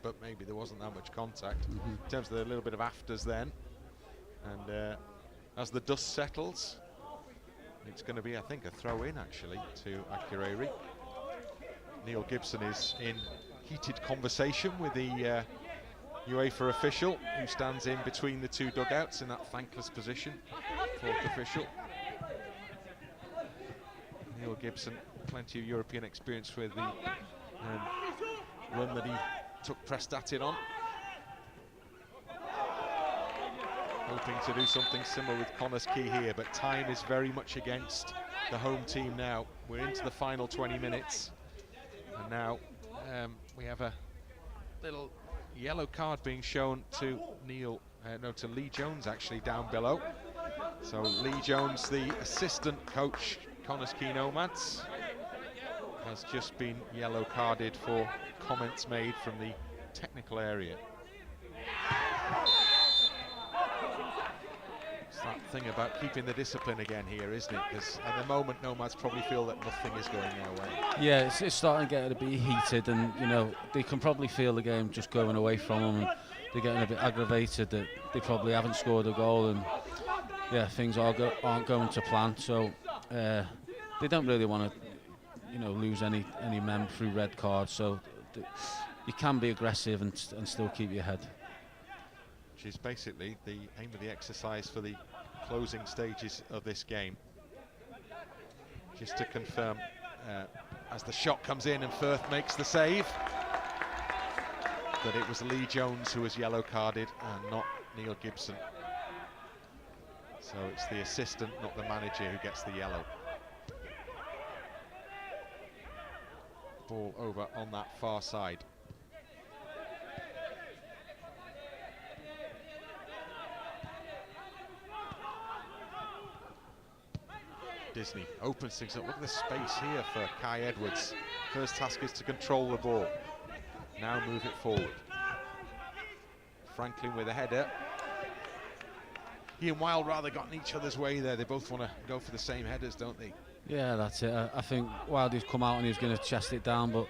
Speaker 3: but maybe there wasn't that much contact. In terms of the little bit of afters then. And as the dust settles, it's going to be, I think, a throw-in, actually, to Akureyri. Neil Gibson is in heated conversation with the UEFA official, who stands in between the 2 dugouts in that thankless position, 4th official. Neil Gibson, plenty of European experience with the run that he took Prestatyn on. Hoping to do something similar with Connah's Quay here, but time is very much against the home team now. We're into the final 20 minutes, and now we have a little yellow card being shown to to Lee Jones, actually, down below. So Lee Jones, the assistant coach, Connah's Quay Nomads, has just been yellow carded for comments made from the technical area. That thing about keeping the discipline again here, isn't it? Because at the moment, Nomads probably feel that nothing is going their way.
Speaker 4: Yeah, it's starting to get a bit heated, and they can probably feel the game just going away from them, and they're getting a bit aggravated that they probably haven't scored a goal, and yeah, things aren't going to plan. So they don't really want to, lose any men through red cards. So you can be aggressive and still keep your head.
Speaker 3: Which is basically the aim of the exercise for the closing stages of this game. Just to confirm, as the shot comes in and Firth makes the save, that it was Lee Jones who was yellow carded and not Neil Gibson. So it's the assistant, not the manager, who gets the yellow. Ball over on that far side. Disney opens things up. Look at the space here for Kai Edwards. First task is to control the ball. Now move it forward. Franklin with a header. He and Wild rather got in each other's way there. They both want to go for the same headers, don't they?
Speaker 4: Yeah, that's it. I think Wildy's come out and he's going to chest it down, but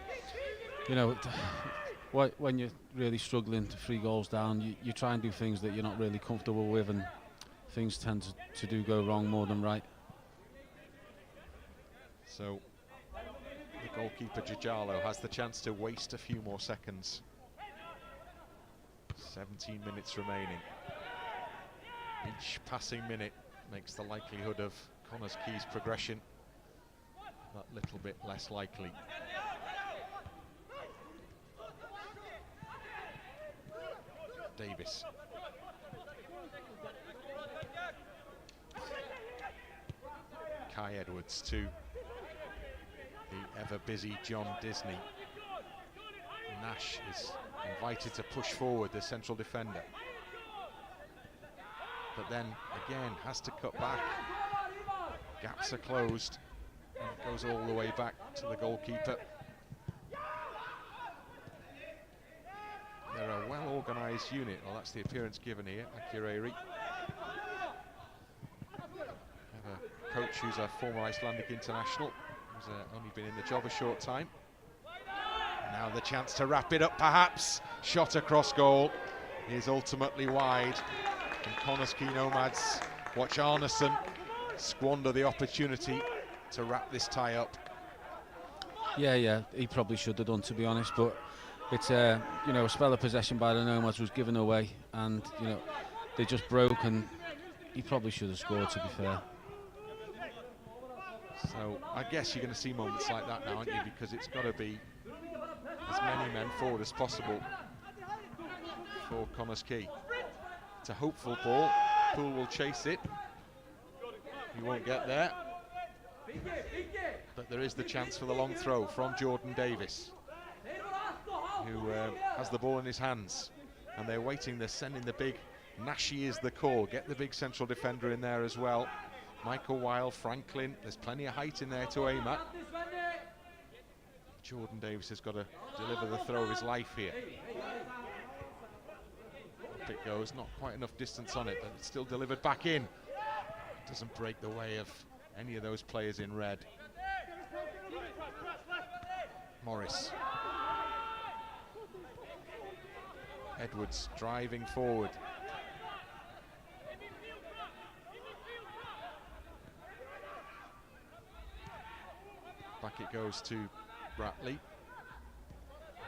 Speaker 4: when you're really struggling to 3 goals down, you try and do things that you're not really comfortable with, and things tend to go wrong more than right.
Speaker 3: So the goalkeeper Jajalo has the chance to waste a few more seconds. 17 minutes remaining. Each passing minute makes the likelihood of Connah's Quay's progression that little bit less likely. Davis. Kai Edwards to the ever busy John Disney. Nash is invited to push forward, the central defender. But then again has to cut back. Gaps are closed. And it goes all the way back to the goalkeeper. They're a well-organised unit. Well, that's the appearance given here, Akureyri. Have a coach who's a former Icelandic international, who's only been in the job a short time. And now the chance to wrap it up, perhaps. Shot across goal is ultimately wide. And Connah's Quay Nomads watch Arneson squander the opportunity to wrap this tie up.
Speaker 4: Yeah, he probably should have done, to be honest, but it's a spell of possession by the Nomads was given away, and they just broke, and he probably should have scored, to be fair.
Speaker 3: So I guess you're going to see moments like that now, aren't you? Because it's got to be as many men forward as possible for Connah's Quay. It's a hopeful ball. Poole will chase it. He won't get there. But there is the chance for the long throw from Jordan Davis, who has the ball in his hands. And they're waiting, they're sending the big, Nashi is the call. Get the big central defender in there as well. Michael Weil, Franklin, there's plenty of height in there to aim at. Jordan Davis has got to deliver the throw of his life here. Up it goes, not quite enough distance on it, but it's still delivered back in. Doesn't break the way of any of those players in red. Morris. Edwards driving forward. Back it goes to Bratley.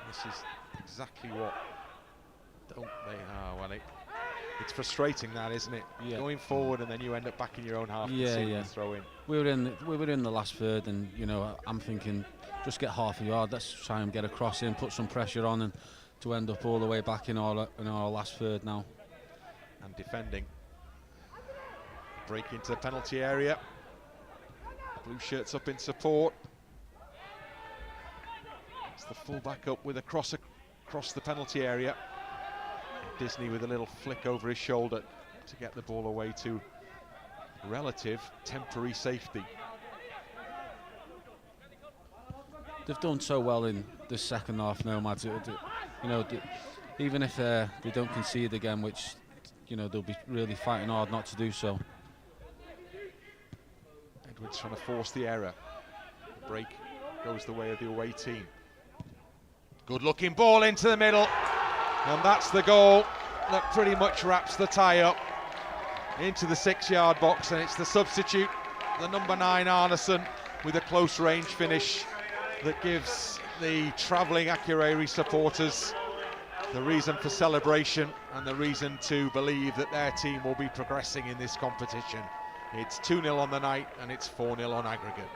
Speaker 3: This is exactly what don't they are. Well, it's frustrating, that, isn't it?
Speaker 4: Yeah.
Speaker 3: Going forward and then you end up back in your own half.
Speaker 4: Yeah.
Speaker 3: Throw in.
Speaker 4: We were in the last third, and I'm thinking just get half a yard. Let's try and get a cross in, put some pressure on, and to end up all the way back in our last third now.
Speaker 3: And defending. Break into the penalty area. Blue shirts up in support. It's the full back up with a cross across the penalty area. Disney with a little flick over his shoulder to get the ball away to relative temporary safety.
Speaker 4: They've done so well in the second half, Nomads. Even if they don't concede again, which they'll be really fighting hard not to do so.
Speaker 3: Edwards trying to force the error. The break goes the way of the away team. Good looking ball into the middle, and that's the goal that pretty much wraps the tie up into the 6-yard box, and it's the substitute, the number 9 Arneson, with a close range finish that gives the travelling Akureyri supporters the reason for celebration and the reason to believe that their team will be progressing in this competition. It's 2-0 on the night, and it's 4-0 on aggregate.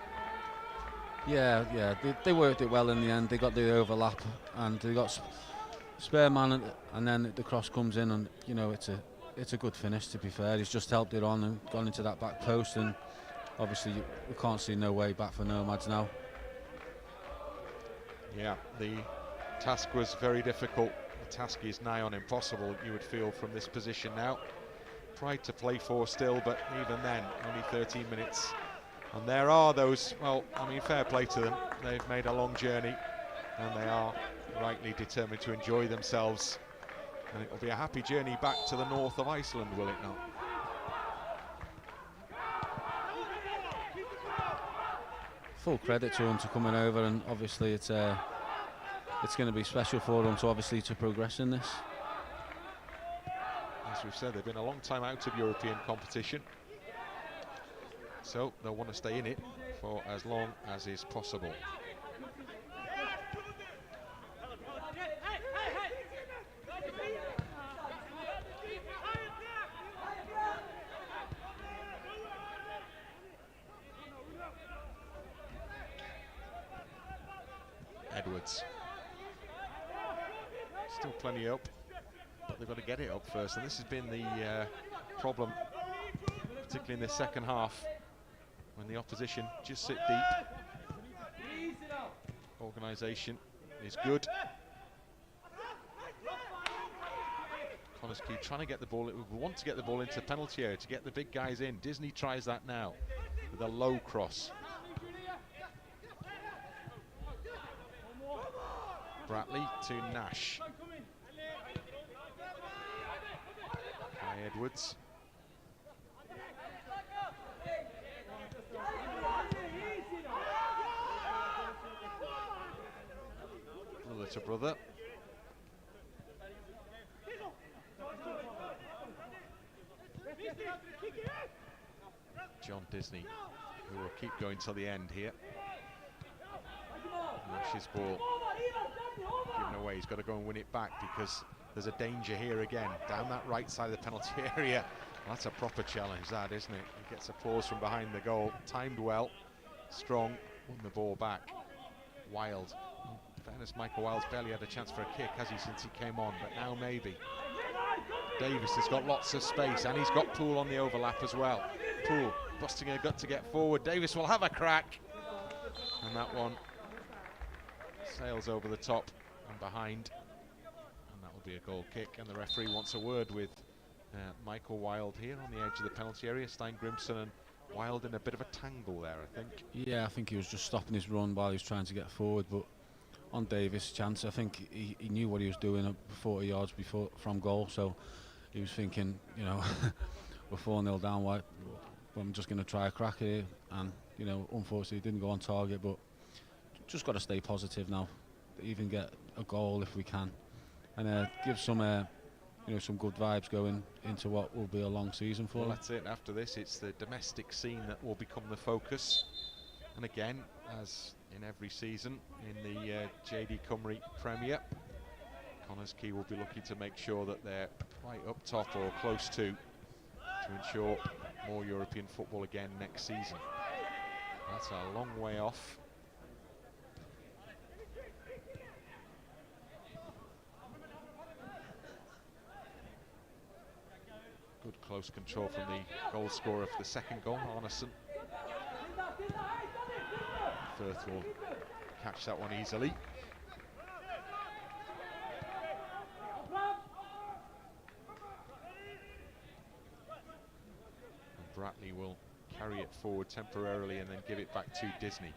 Speaker 4: Yeah, they worked it well in the end. They got the overlap, and they got spare man, and then the cross comes in, and it's a good finish, to be fair. He's just helped it on and gone into that back post, and obviously we can't see no way back for Nomads now.
Speaker 3: Yeah, the task was very difficult. The task is nigh on impossible, you would feel, from this position now. Pride to play for still, but even then, only 13 minutes. And there are those, well, I mean, fair play to them. They've made a long journey, and they are rightly determined to enjoy themselves. And it will be a happy journey back to the north of Iceland, will it not?
Speaker 4: Full credit to them to coming over, and obviously it's going to be special for them to progress in this.
Speaker 3: As we've said, they've been a long time out of European competition, so they'll want to stay in it for as long as is possible. Edwards. Still plenty up, but they've got to get it up first, and this has been the problem, particularly in the second half, when the opposition just sit deep. organisation is good. Connah's Quay trying to get the ball, we want to get the ball into the penalty area to get the big guys in. Disney tries that now with a low cross. Bratley to Nash. Kai Edwards. Brother to brother. John Disney, who will keep going till the end here. Nash's ball given away. He's got to go and win it back because there's a danger here again. Down that right side of the penalty area. That's a proper challenge, that, isn't it? He gets applause from behind the goal. Timed well. Strong. Won the ball back. Wild. In fairness, Michael Wild's barely had a chance for a kick, has he, since he came on? But now maybe. Davis has got lots of space, and he's got Poole on the overlap as well. Poole busting a gut to get forward. Davis will have a crack. And that one sails over the top and behind. And that will be a goal kick. And the referee wants a word with Michael Wild here on the edge of the penalty area. Stein Grimson and Wild in a bit of a tangle there, I think.
Speaker 4: Yeah, I think he was just stopping his run while he was trying to get forward, but on Davis' chance, I think he knew what he was doing 40 yards before from goal, so he was thinking, you know, we're 4-0 down, well, I'm just going to try a crack here, and, you know, unfortunately it didn't go on target, but just got to stay positive now, even get a goal if we can, and give some you know, some good vibes going into what will be a long season for
Speaker 3: well,
Speaker 4: them.
Speaker 3: that's it. After this, it's the domestic scene that will become the focus. And again, as in every season in the JD Cymru Premier, Connah's Quay will be looking to make sure that they're right up top or close to ensure more European football again next season. That's a long way off. Good close control from the goal scorer for the second goal, Arneson. Firth will catch that one easily. And Bratley will carry it forward temporarily and then give it back to Disney.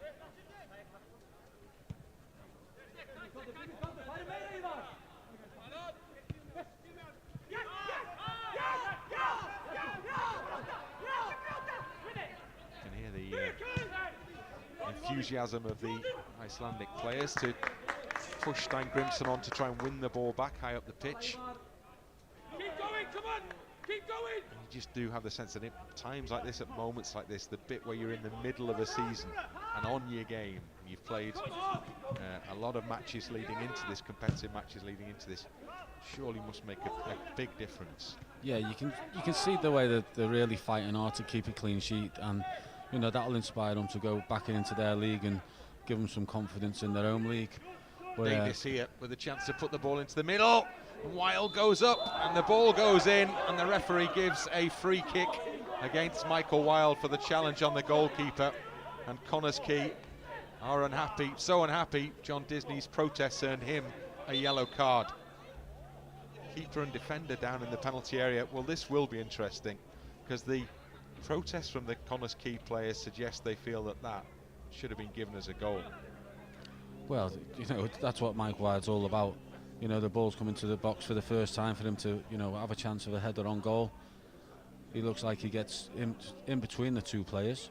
Speaker 3: Enthusiasm of the Icelandic players to push Stein Grimson on to try and win the ball back high up the pitch.
Speaker 5: Keep going, come on, keep going.
Speaker 3: And you just do have the sense that at times like this, at moments like this, the bit where you're in the middle of a season and on your game, you've played a lot of matches leading into this, competitive matches leading into this, surely must make a big difference.
Speaker 4: Yeah, you can see the way that they're really fighting hard to keep a clean sheet, and you know that'll inspire them to go back into their league and give them some confidence in their own league. But,
Speaker 3: Davis here with a chance to put the ball into the middle. Wild goes up and the ball goes in, and the referee gives a free kick against Michael Wild for the challenge on the goalkeeper. And Connah's Quay are unhappy, so unhappy. John Disney's protests earned him a yellow card. Keeper and defender down in the penalty area. Well, this will be interesting because the protests from the Connah's Quay players suggest they feel that that should have been given as a goal.
Speaker 4: Well, you know, that's what Mike Wild's all about. You know, the ball's coming to the box for the first time for him to, you know, have a chance of a header on goal. He looks like he gets in between the two players.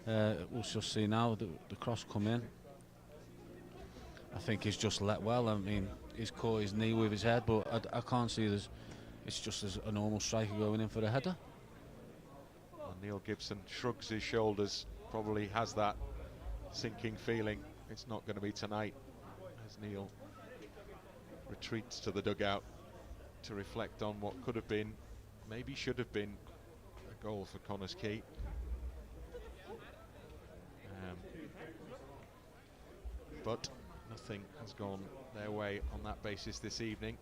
Speaker 4: We'll just see now the cross come in. I think he's just let well. I mean, he's caught his knee with his head, but I can't see it's just as a normal striker going in for a header.
Speaker 3: Well, Neil Gibson shrugs his shoulders, probably has that sinking feeling it's not going to be tonight, as Neil retreats to the dugout to reflect on what could have been, maybe should have been, a goal for Connah's Quay. But nothing has gone their way on that basis this evening.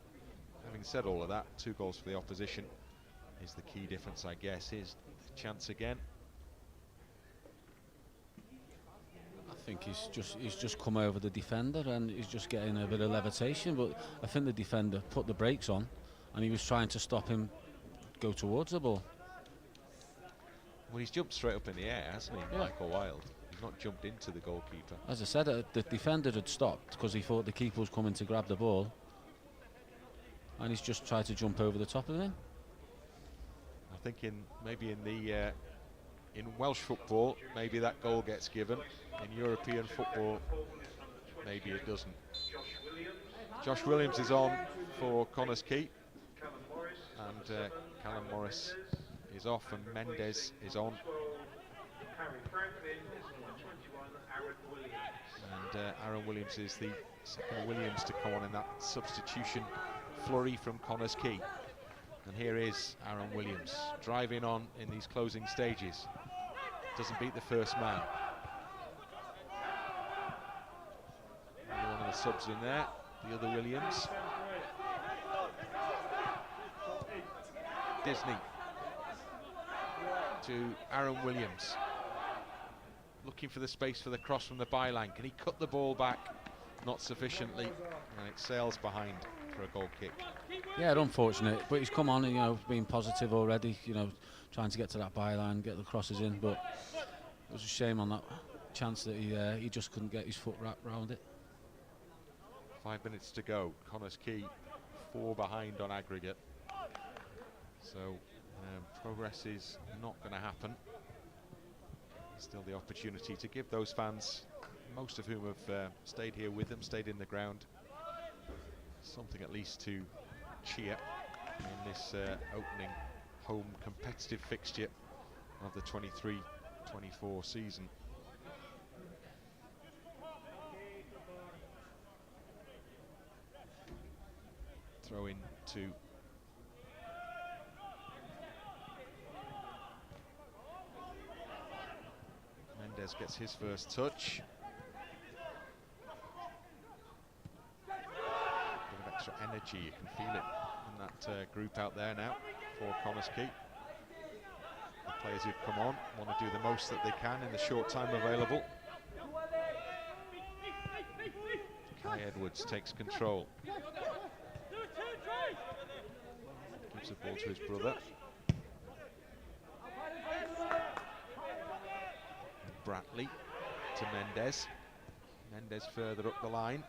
Speaker 3: Having said all of that, 2 goals for the opposition is the key difference, I guess. Here's the chance again. I
Speaker 4: think he's just come over the defender and he's just getting a bit of levitation, but I think the defender put the brakes on and he was trying to stop him go towards the ball.
Speaker 3: Well, he's jumped straight up in the air, hasn't he,
Speaker 4: Yeah.
Speaker 3: Michael Wilde? He's not jumped into the goalkeeper.
Speaker 4: As I said, the defender had stopped because he thought the keeper was coming to grab the ball, and he's just tried to jump over the top of him.
Speaker 3: I think maybe in Welsh football, maybe that goal gets given. In European football, maybe it doesn't. Josh Williams is on for Connah's Quay, and Callum Morris is off, and Mendes is on. And Aaron Williams is the second Williams to come on in that substitution flurry from Connah's Quay. And here is Aaron Williams driving on in these closing stages. Doesn't beat the first man. One of the subs in there, the other Williams. Disney to Aaron Williams. Looking for the space for the cross from the byline. Can he cut the ball back? Not sufficiently, and it sails behind for a goal kick.
Speaker 4: Yeah, unfortunate, but he's come on and, you know, been positive already, you know, trying to get to that byline, get the crosses in, but it was a shame on that chance that he just couldn't get his foot wrapped around it.
Speaker 3: 5 minutes to go. Connah's Quay 4 behind on aggregate. So progress is not going to happen. Still the opportunity to give those fans, most of whom have stayed here with them, stayed in the ground, something at least to cheer in this opening home competitive fixture of the 23-24 season. Throw in to Mendes, gets his first touch. Bit of extra energy, you can feel it in that group out there now for Connah's Quay. The players who've come on want to do the most that they can in the short time available. Kai Edwards takes control. Gives the ball to his brother. Bratley to Mendes. Mendes further up the line.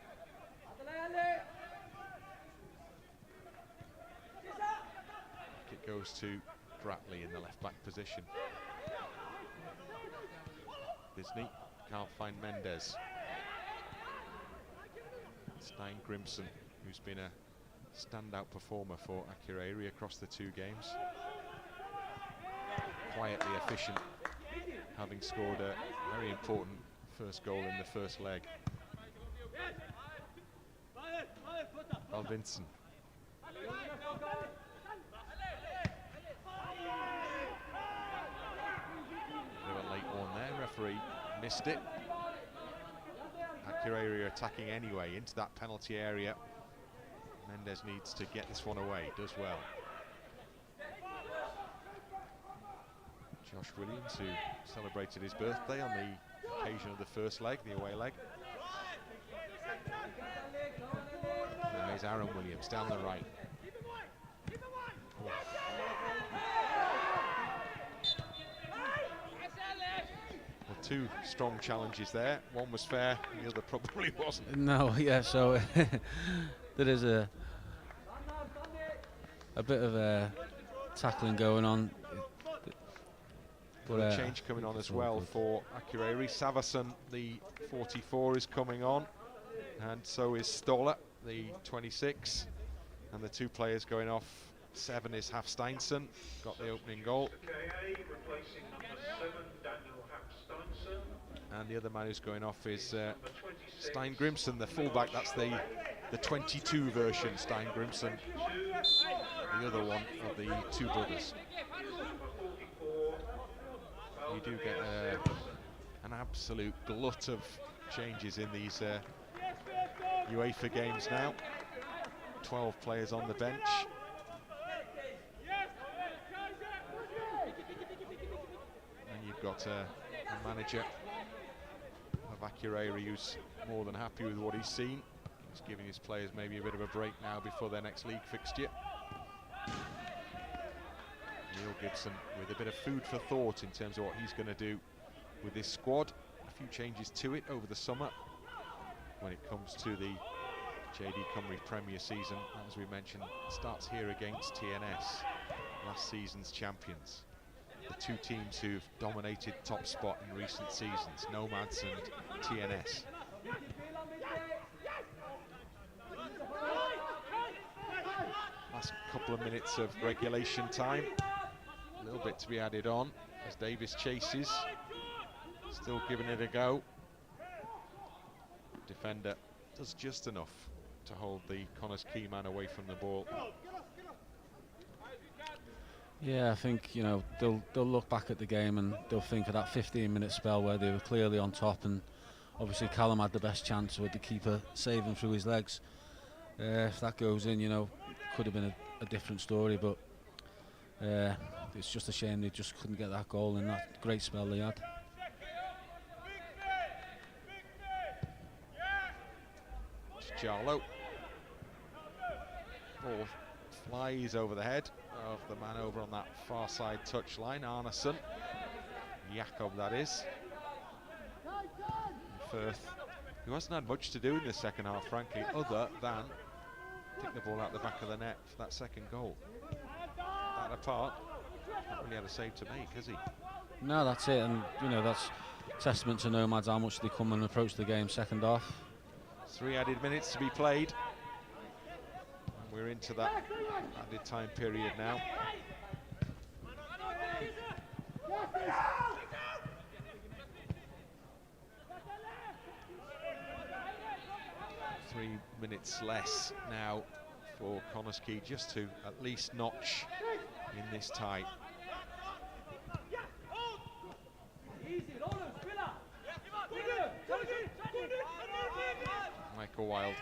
Speaker 3: It goes to Bratley in the left back position. Disney can't find Mendes. Stein Grimson, who's been a standout performer for Akureyri across the 2 games. Quietly efficient, having scored a very important first goal in the first leg. Alvinson. Bit of a late one there, referee missed it. Akureyri are attacking anyway into that penalty area. Mendes needs to get this one away, does well. Josh Williams, who celebrated his birthday on the occasion of the first leg, the away leg. And there's Aaron Williams down the right. Well, 2 strong challenges there. One was fair, the other probably wasn't.
Speaker 4: No, yeah, so there is a bit of tackling going on.
Speaker 3: But change coming on as well for Akureyri. Savason, the 44, is coming on, and so is Stoller, the 26. And the 2 players going off, 7 is Hafsteinson, got the opening goal. And the other man who's going off is Stein Grimson, the fullback. That's the 22 version, Stein Grimson, the other one of the 2 brothers. You do get an absolute glut of changes in these UEFA games now. 12 players on the bench. And you've got a manager of of Akureyri, who's more than happy with what he's seen. He's giving his players maybe a bit of a break now before their next league fixture. Neil Gibson with a bit of food for thought in terms of what he's going to do with this squad. A few changes to it over the summer when it comes to the JD Cymru Premier season. As we mentioned, it starts here against TNS, last season's champions. The two teams who've dominated top spot in recent seasons, Nomads and TNS. Last couple of minutes of regulation time. A little bit to be added on as Davis chases. Still giving it a go. Defender does just enough to hold the Connah's key man away from the ball.
Speaker 4: Yeah, I think, you know, they'll look back at the game and they'll think of that 15-minute spell where they were clearly on top, and obviously Callum had the best chance with the keeper saving through his legs. If that goes in, you know, could have been a different story, but it's just a shame they just couldn't get that goal in that great spell they had.
Speaker 3: Jarlow. Ball flies over the head of the man over on that far side touchline, Arneson. Jakob, that is. Firth, who hasn't had much to do in the second half, frankly, other than take the ball out the back of the net for that second goal. That apart, not really had a save to make, has he?
Speaker 4: No, that's it, and you know, that's testament to Nomads how much they come and approach the game second half.
Speaker 3: 3 added minutes to be played. And we're into that added time period now. Three minutes less now for Connah's Quay just to at least notch in this tie. Michael Wilde,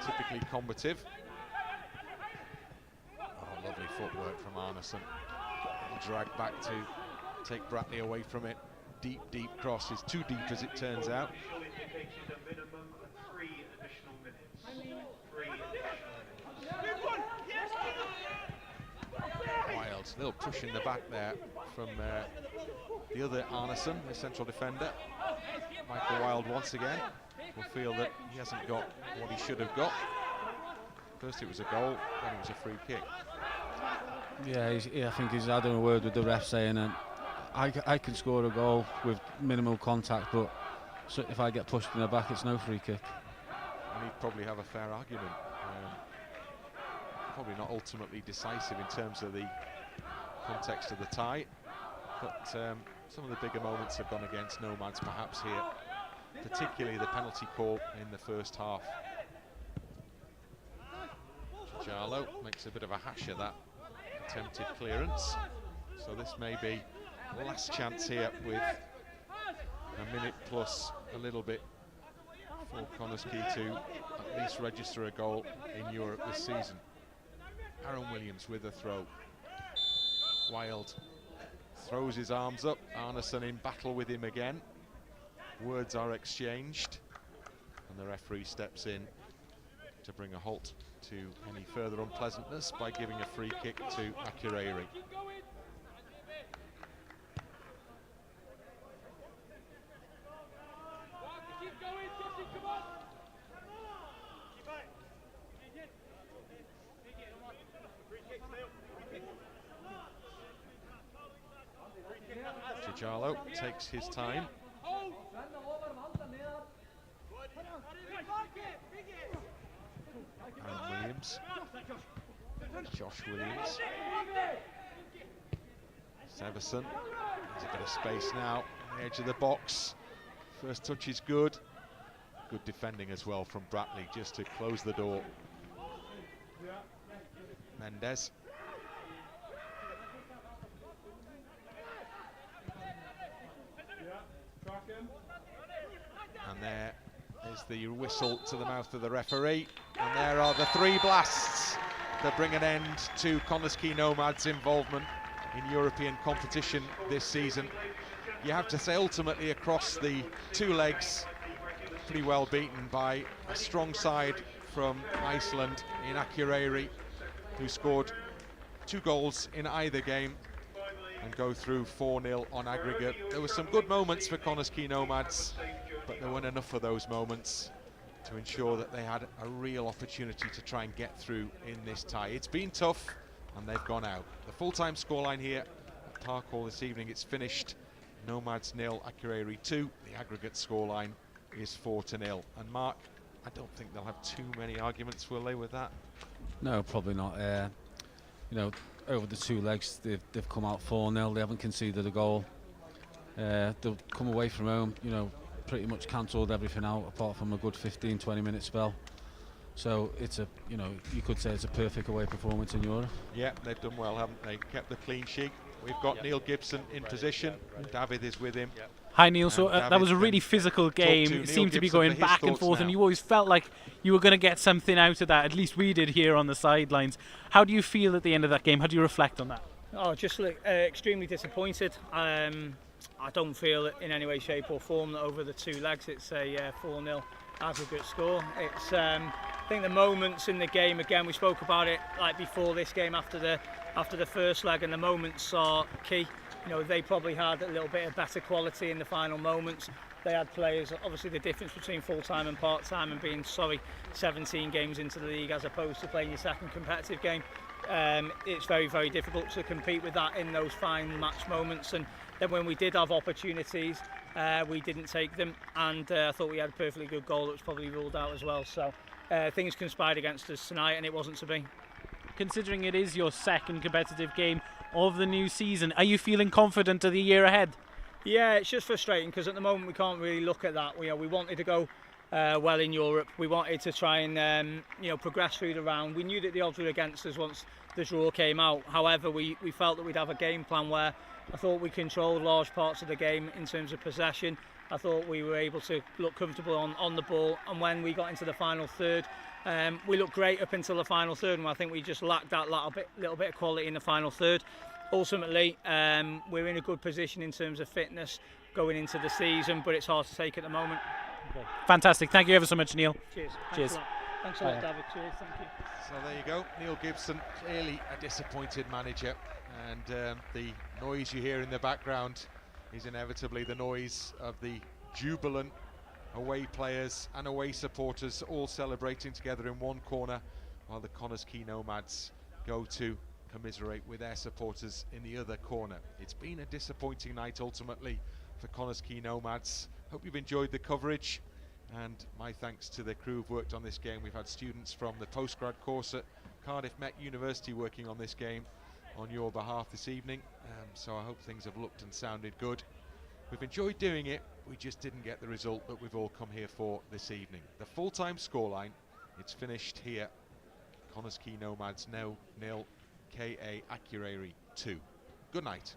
Speaker 3: typically combative. Oh, lovely footwork from Arneson. Drag back to take Bratley away from it. Deep, deep cross is too deep as it turns out. Wilde, a little push in the back there from the other Arneson, the central defender. Michael Wilde once again will feel that he hasn't got what he should have got. First it was a goal, then it was a free kick.
Speaker 4: Yeah, I think he's had a word with the ref saying, I can score a goal with minimal contact, but so if I get pushed in the back, it's no free kick.
Speaker 3: And he'd probably have a fair argument. Probably not ultimately decisive in terms of the context of the tie, but some of the bigger moments have gone against Nomads perhaps here, particularly the penalty call in the first half. Jarlow makes a bit of a hash of that attempted clearance, so this may be the last chance here with a minute plus a little bit for Connah's Quay to at least register a goal in Europe this season. Aaron Williams with a throw. Wilde throws his arms up, Arneson in battle with him again. Words are exchanged and the referee steps in to bring a halt to any further unpleasantness by giving a free kick to Akureyri. Jarlow takes his time. Aaron Williams. Josh Williams. Severson. There's a bit of space now on the edge of the box. First touch is good. Good defending as well from Bratley just to close the door. Mendes. And there is the whistle to the mouth of the referee. And there are the 3 blasts that bring an end to Connah's Quay Nomads' involvement in European competition this season. you have to say ultimately across the two legs, pretty well beaten by a strong side from Iceland in Akureyri, who scored 2 goals in either game and go through 4-0 on aggregate. There were some good moments for Connah's Quay Nomads, but there weren't enough of those moments to ensure that they had a real opportunity to try and get through in this tie. It's been tough and they've gone out. The full-time scoreline here at Park Hall this evening, it's finished Nomads 0, Akureyri 2. The aggregate scoreline is 4-0. And Mark, I don't think they'll have too many arguments, will they, with that?
Speaker 4: No, probably not. You know, over the two legs, they've come out 4-0. They haven't conceded a goal. They'll come away from home, you know, pretty much cancelled everything out apart from a good 15-20 minute spell. So it's a, you know, you could say it's a perfect away performance in Europe.
Speaker 3: Yeah, they've done well, haven't they? Kept the clean sheet. We've got Neil Gibson in position. David is with him.
Speaker 1: Hi Neil, so that was a really physical game. It seemed to be going back and forth, and you always felt like you were going to get something out of that. At least we did here on the sidelines. How do you feel at the end of that game? How do you reflect on that?
Speaker 2: Oh, just extremely disappointed. I don't feel in any way, shape or form that over the two legs it's a 4-0 aggregate score. It's I think the moments in the game, again, we spoke about it like before this game after the first leg, and the moments are key. You know, they probably had a little bit of better quality in the final moments. They had players, obviously the difference between full-time and part-time and being, 17 games into the league as opposed to playing your second competitive game. It's very, very difficult to compete with that in those fine match moments. And then when we did have opportunities, we didn't take them. And I thought we had a perfectly good goal that was probably ruled out as well. So things conspired against us tonight, and it wasn't to be.
Speaker 1: Considering it is your second competitive game of the new season, are you feeling confident of the year ahead?
Speaker 2: Yeah, it's just frustrating because at the moment we can't really look at that. We wanted to go well in Europe. We wanted to try and progress through the round. We knew that the odds were against us once the draw came out. However, we felt that we'd have a game plan where I thought we controlled large parts of the game in terms of possession. I thought we were able to look comfortable on the ball, and when we got into the final third, we looked great up until the final third, and I think we just lacked that little bit of quality in the final third. Ultimately, we're in a good position in terms of fitness going into the season, but it's hard to take at the moment.
Speaker 1: Okay. Fantastic. Thank you ever so much, Neil.
Speaker 2: Cheers.
Speaker 1: Cheers.
Speaker 2: Thanks a lot, David. Cheers. Thank you.
Speaker 3: So there you go. Neil Gibson, clearly a disappointed manager, and the noise you hear in the background is inevitably the noise of the jubilant away players and away supporters all celebrating together in one corner, while the Connah's Quay Nomads go to commiserate with their supporters in the other corner. It's been a disappointing night ultimately for Connah's Quay Nomads. Hope you've enjoyed the coverage, and my thanks to the crew who've worked on this game. We've had students from the postgrad course at Cardiff Met University working on this game on your behalf this evening, so I hope things have looked and sounded good. We've enjoyed doing it, we just didn't get the result that we've all come here for this evening. The full-time scoreline, it's finished here. Connah's Quay Nomads 0-0, KA Akureyri 2. Good night.